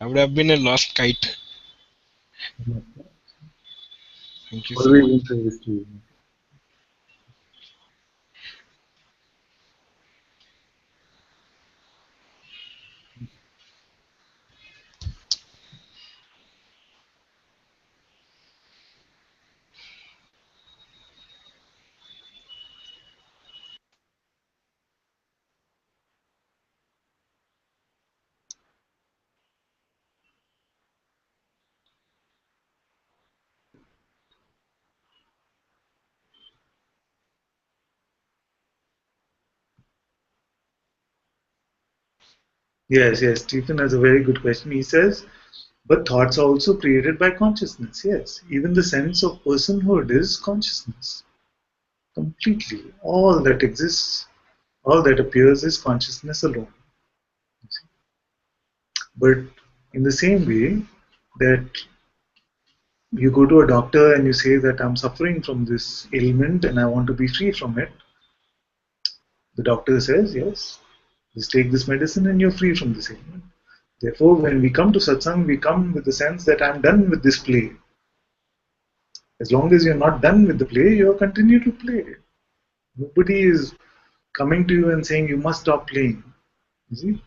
I would have been a lost kite. Thank you so Always much. in service to you. Yes, yes. Stephen has a very good question. He says, but thoughts are also created by consciousness. Yes, even the sense of personhood is consciousness. Completely. All that exists, all that appears is consciousness alone. But in the same way that you go to a doctor and you say that I'm suffering from this ailment and I want to be free from it, the doctor says, yes, just take this medicine and you're free from this ailment. Therefore, when we come to satsang, we come with the sense that I'm done with this play. As long as you're not done with the play, you'll continue to play. Nobody is coming to you and saying you must stop playing. You see?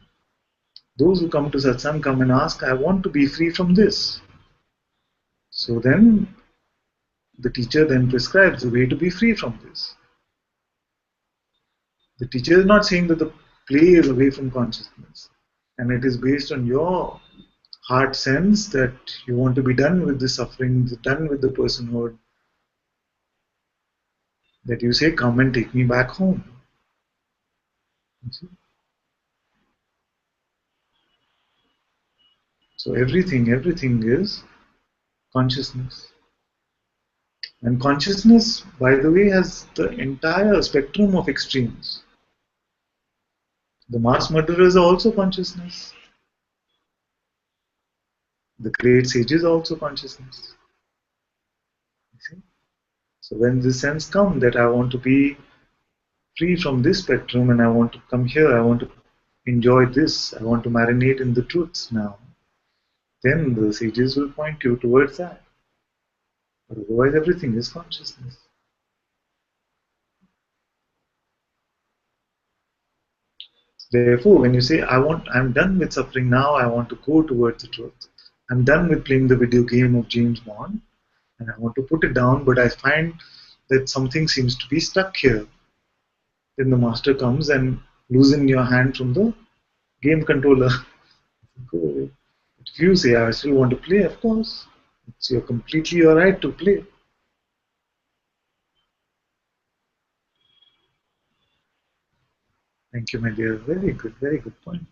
Those who come to satsang come and ask, I want to be free from this. So then the teacher then prescribes a way to be free from this. The teacher is not saying that the play is away from consciousness. And it is based on your heart sense that you want to be done with the suffering, done with the personhood, that you say, come and take me back home. You see? So everything is consciousness. And consciousness, by the way, has the entire spectrum of extremes. The mass murderers are also consciousness. The great sages are also consciousness. You see? So when the sense comes that I want to be free from this spectrum and I want to come here, I want to enjoy this, I want to marinate in the truths now, then the sages will point you towards that. But otherwise everything is consciousness. Therefore, when you say, I'm done with suffering now, I want to go towards the truth. I'm done with playing the video game of James Bond, and I want to put it down, but I find that something seems to be stuck here. Then the master comes and loosen your hand from the game controller. Go away. But if you say, I still want to play, of course, it's completely your right to play. Thank you, my dear. Very good point.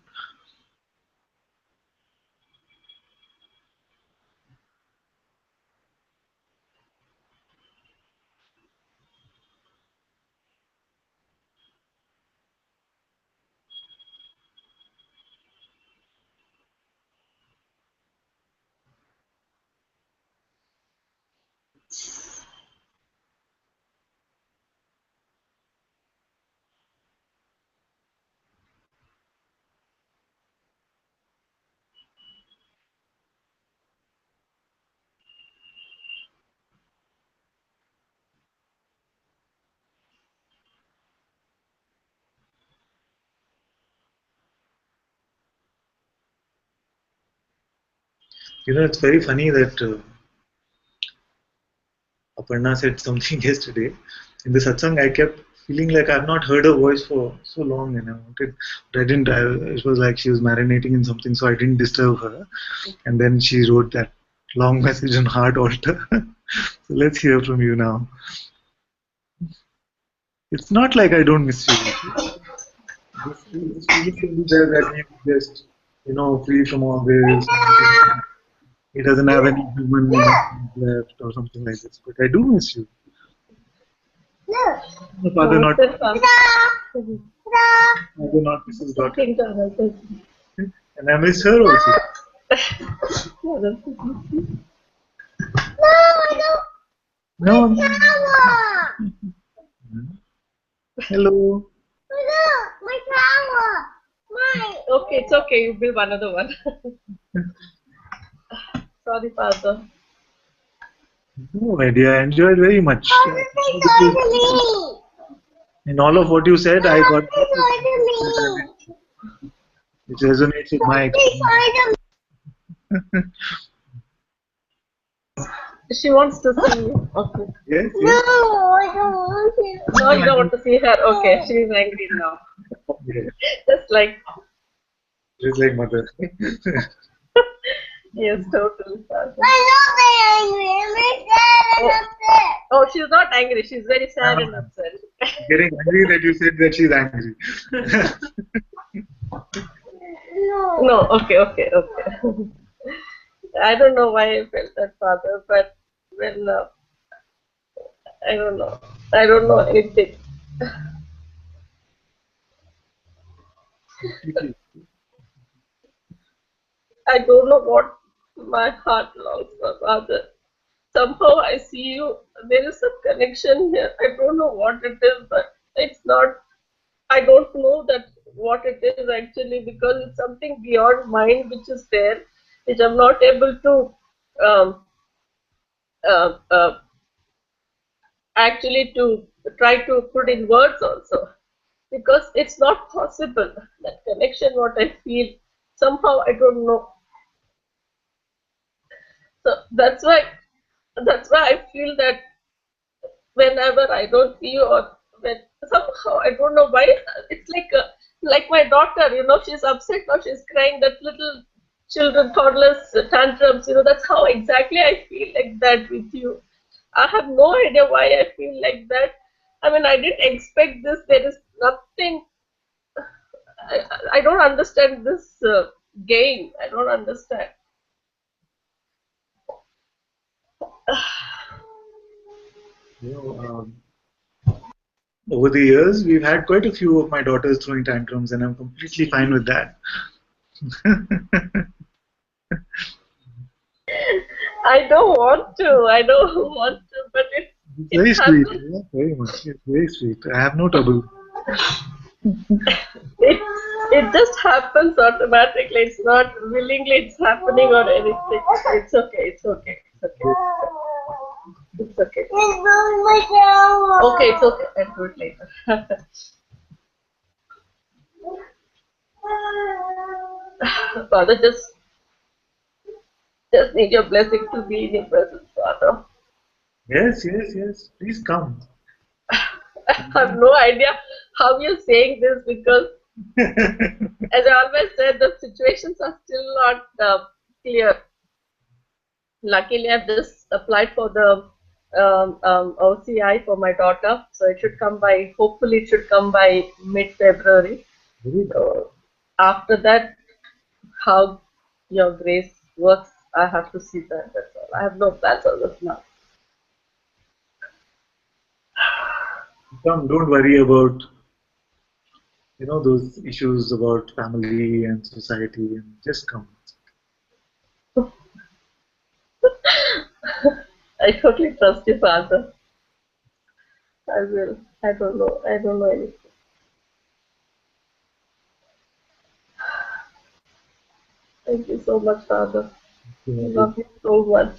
You know, it's very funny that Aparna said something yesterday. In the satsang, I kept feeling like I've not heard her voice for so long, and I wanted, but I didn't. It was like she was marinating in something, so I didn't disturb her. And then she wrote that long message on Heart Altar. So let's hear from you now. It's not like I don't miss you. This feeling can be there that he's just, free from all this. He doesn't have any human left or something like this. But I do miss you. The father not Mrs. Daughter. And I miss her also. No. Hello. My flower. Mine. Okay, it's okay. You build another one. Sorry, Father. No, my dear, I enjoyed very much. In all of what you said, I got it resonates with my experience. She wants to see you. Okay. Yes, No, I don't want to. No, you don't want to see her. Okay, she is angry now. Yeah. Just like mother. Yes, totally. I'm not angry. I'm sad and upset. Oh, she's not angry. She's very sad and upset. Getting angry that you said that she's angry. No, okay. I don't know why I felt that, Father, but when I don't know anything. I don't know what my heart longs for, Father. Somehow I see you. There is a connection here. I don't know what it is, but it's not. I don't know that what it is actually, because it's something beyond mind which is there, which I'm not able to actually to try to put in words also, because it's not possible. That connection, what I feel, somehow I don't know. So that's why I feel that whenever I don't see you, or when somehow I don't know why, it's like my daughter, she's upset now, she's crying, that little children, toddlers tantrums, that's how exactly I feel like that with you. I have no idea why I feel like that. I mean, I didn't expect this. There is nothing. I don't understand this game. I don't understand. Over the years, we've had quite a few of my daughters throwing tantrums, and I'm completely fine with that. I don't want to, but It's it very sweet. happens. Yeah, very much. It's very sweet. I have no trouble. It it just happens automatically. It's not willingly. It's happening or anything. It's okay. It's okay. It's okay. It's okay. Okay. It's okay. I'll do it later. Father, just need your blessing to be in your presence, Father. Yes, yes, yes. Please come. I have no idea how you're saying this because, as I always said, the situations are still not clear. Luckily, I've just applied for the OCI for my daughter, so it should come by. Hopefully, it should come by mid-February. So after that, how your grace works, I have to see that. That's all. I have no plans as of now. Come, don't worry about those issues about family and society, and just come. I totally trust you, Father. I will. I don't know. I don't know anything. Thank you so much, Father. I love you so much.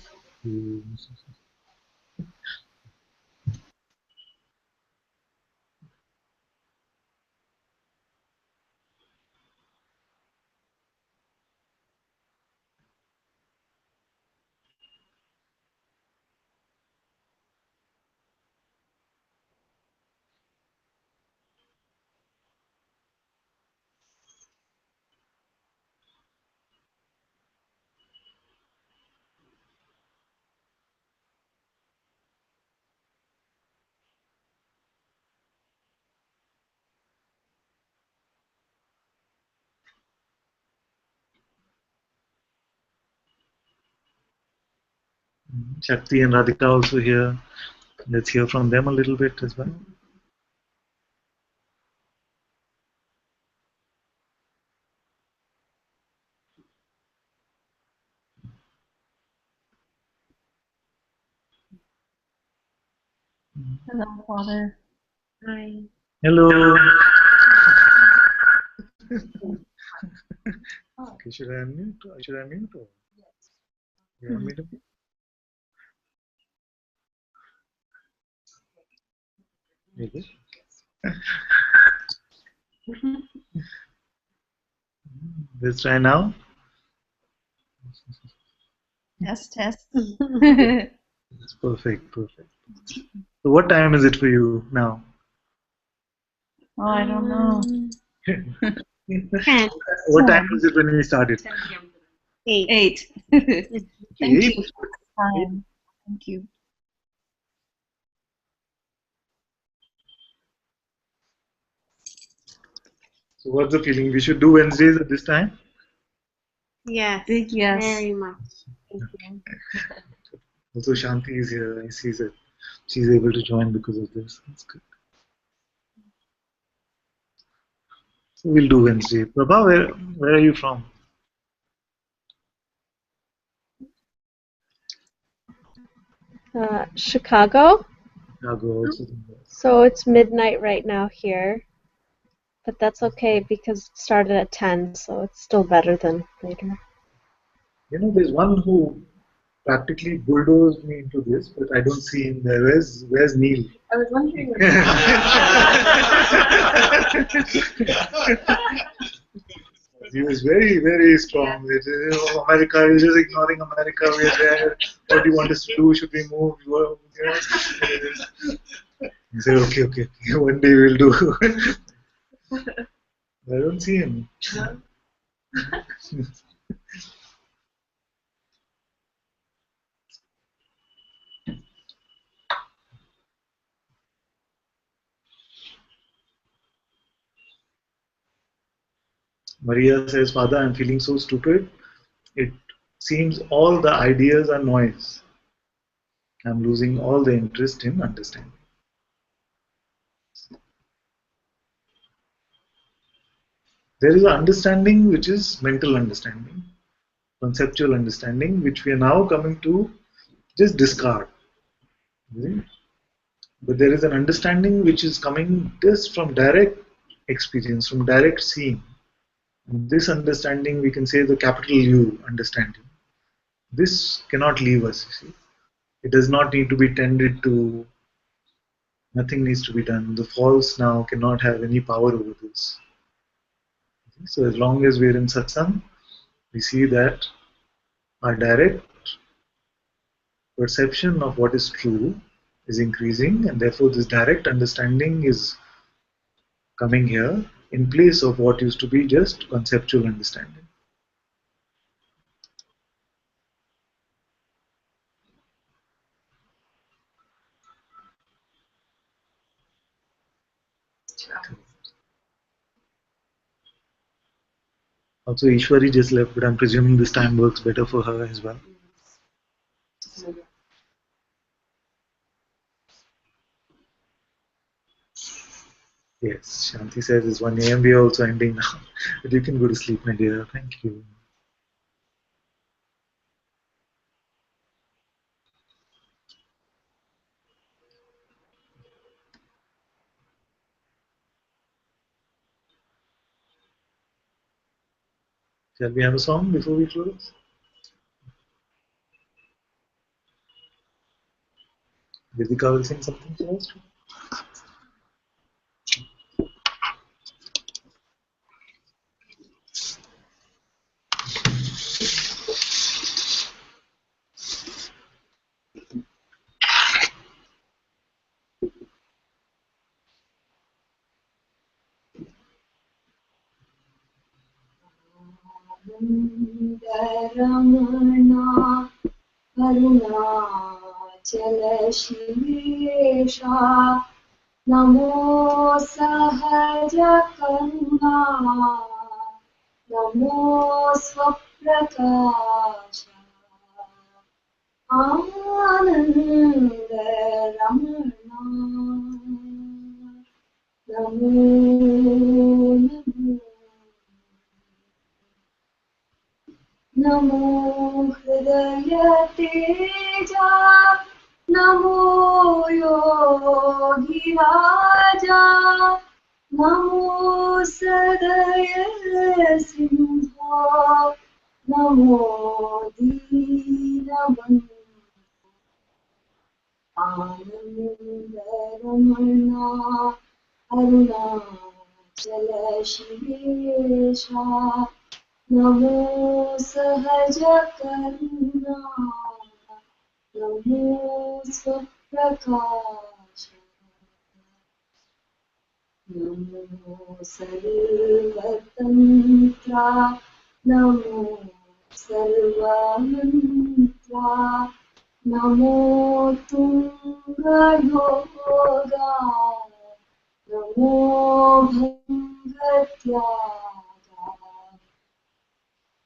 Shakti and Radhika also here. Let's hear from them a little bit as well. Hello, Father. Hi. Hello. Okay, should I unmute? Should I unmute? Or? You want me to? Maybe. Let's try now. Test, test. It's perfect, perfect. So, what time is it for you now? Oh, I don't know. What time is it when we started? 8. Thank you for the time. Thank you. So, what's the feeling? We should do Wednesdays at this time? Yes. Big yes. Very much. Thank you. Also, Shanti is here. I see that she's able to join because of this. That's good. So, we'll do Wednesday. Prabha, where are you from? Chicago. Chicago also. So it's midnight right now here, but that's okay because it started at 10, so it's still better than later. There's one who practically bulldozed me into this, but I don't see him there. Where's Neil? I was wondering. He was very, very strong. America, you're just ignoring America. We're there. What do you want us to do? Should we move? He said, okay. One day we'll do. I don't see him. Maria says, Father, I'm feeling so stupid. It seems all the ideas are noise. I'm losing all the interest in understanding. There is an understanding which is mental understanding, conceptual understanding, which we are now coming to just discard. But there is an understanding which is coming just from direct experience, from direct seeing. And this understanding, we can say the capital U understanding. This cannot leave us, you see. It does not need to be tended to, nothing needs to be done. The false now cannot have any power over this. So as long as we are in satsang, we see that our direct perception of what is true is increasing, and therefore this direct understanding is coming here in place of what used to be just conceptual understanding. Also, Ishwari just left, but I'm presuming this time works better for her as well. Yes, Shanti says it's 1 a.m. We are also ending now. But you can go to sleep, my dear. Thank you. Shall we have a song before we close? Vedika will sing something for us. Ramana Arunachala Shivesha Namo Sahaja Karuna Namo Swaprakasha Ananda Ramana Namo Namo Hridaya Teja Namo Yogi Raja Namo Sadaya Sindho Namo Dinabandhu Ananda Ramana Arunachala Shivesha Namo Sahaja Karuna Namo Swaprakasha Namo Sarvatantra Namo Sarvamantra Namo Tunga Yoga Namo Bhangatyaga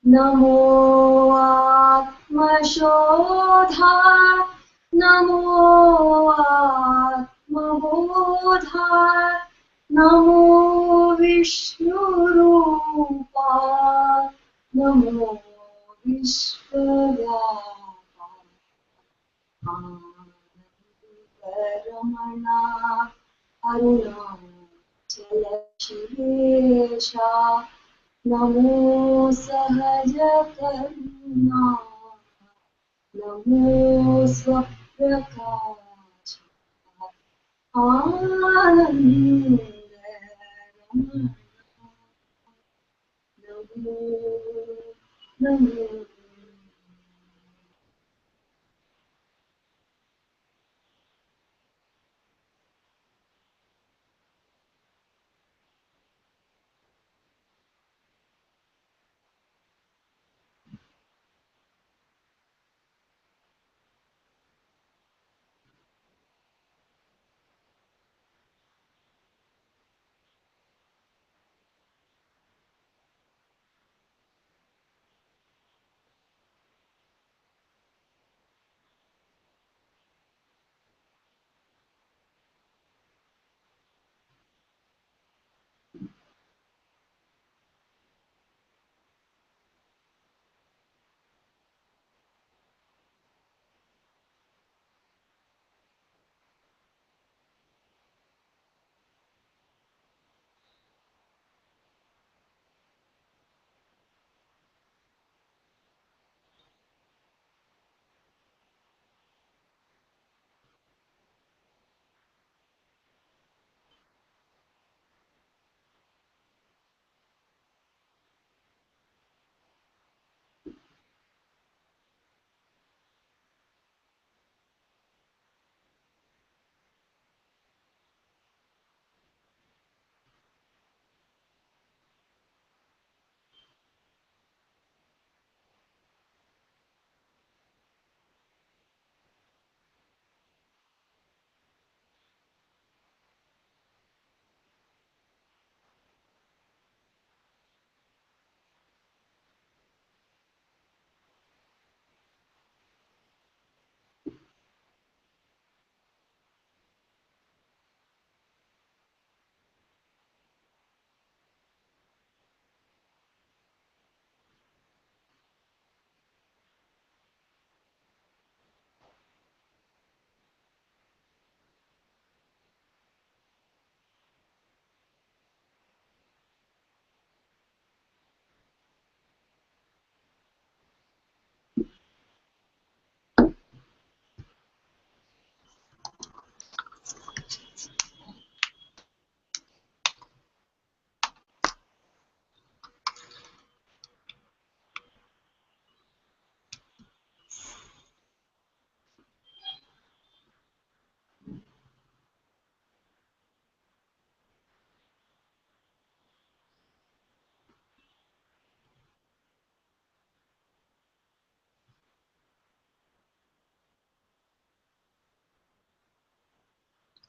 Namo Atmashodha Namo Atmabodha Namo Vishnurupa Namo Vishwavyapa Ramana Arunachala Shivesha Namo Sahaja Karuna Namo Swaprakasha Ananda Ramana Namo Namo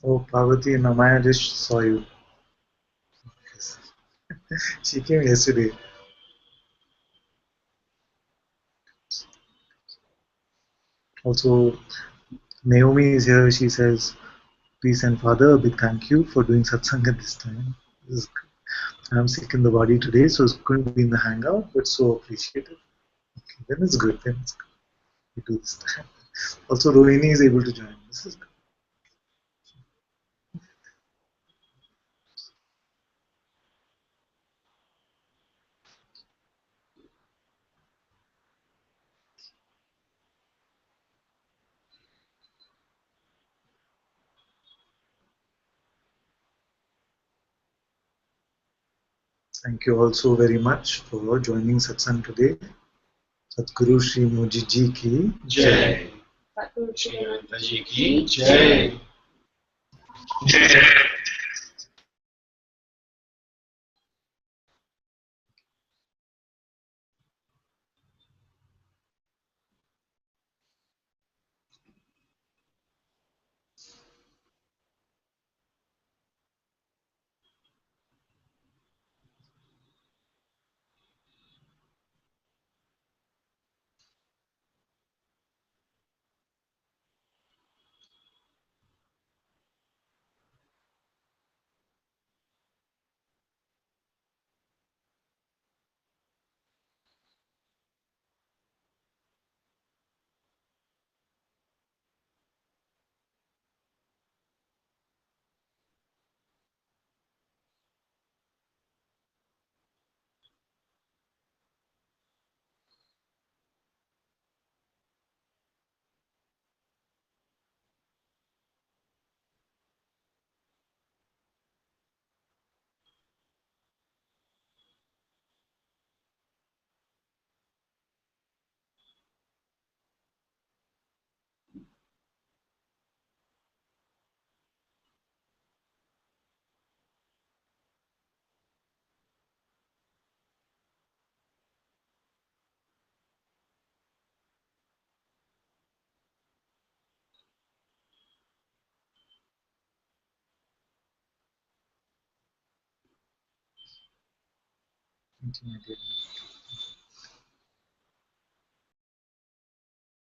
Oh, Parvati, Namaya just saw you. Yes. She came yesterday. Also, Naomi is here. She says, "Peace and Father, a big thank you for doing satsang at this time. I'm sick in the body today, so it's going to be in the hangout, but so appreciative. Okay, then it's good. Then it's good. We do this time. Also, Rohini is able to join. This is good. Thank you also very much for joining satsang today. Satguru Shri Moji Ji ki Jai. Shri Ananta Ji ki Jai. Thank you, my dear.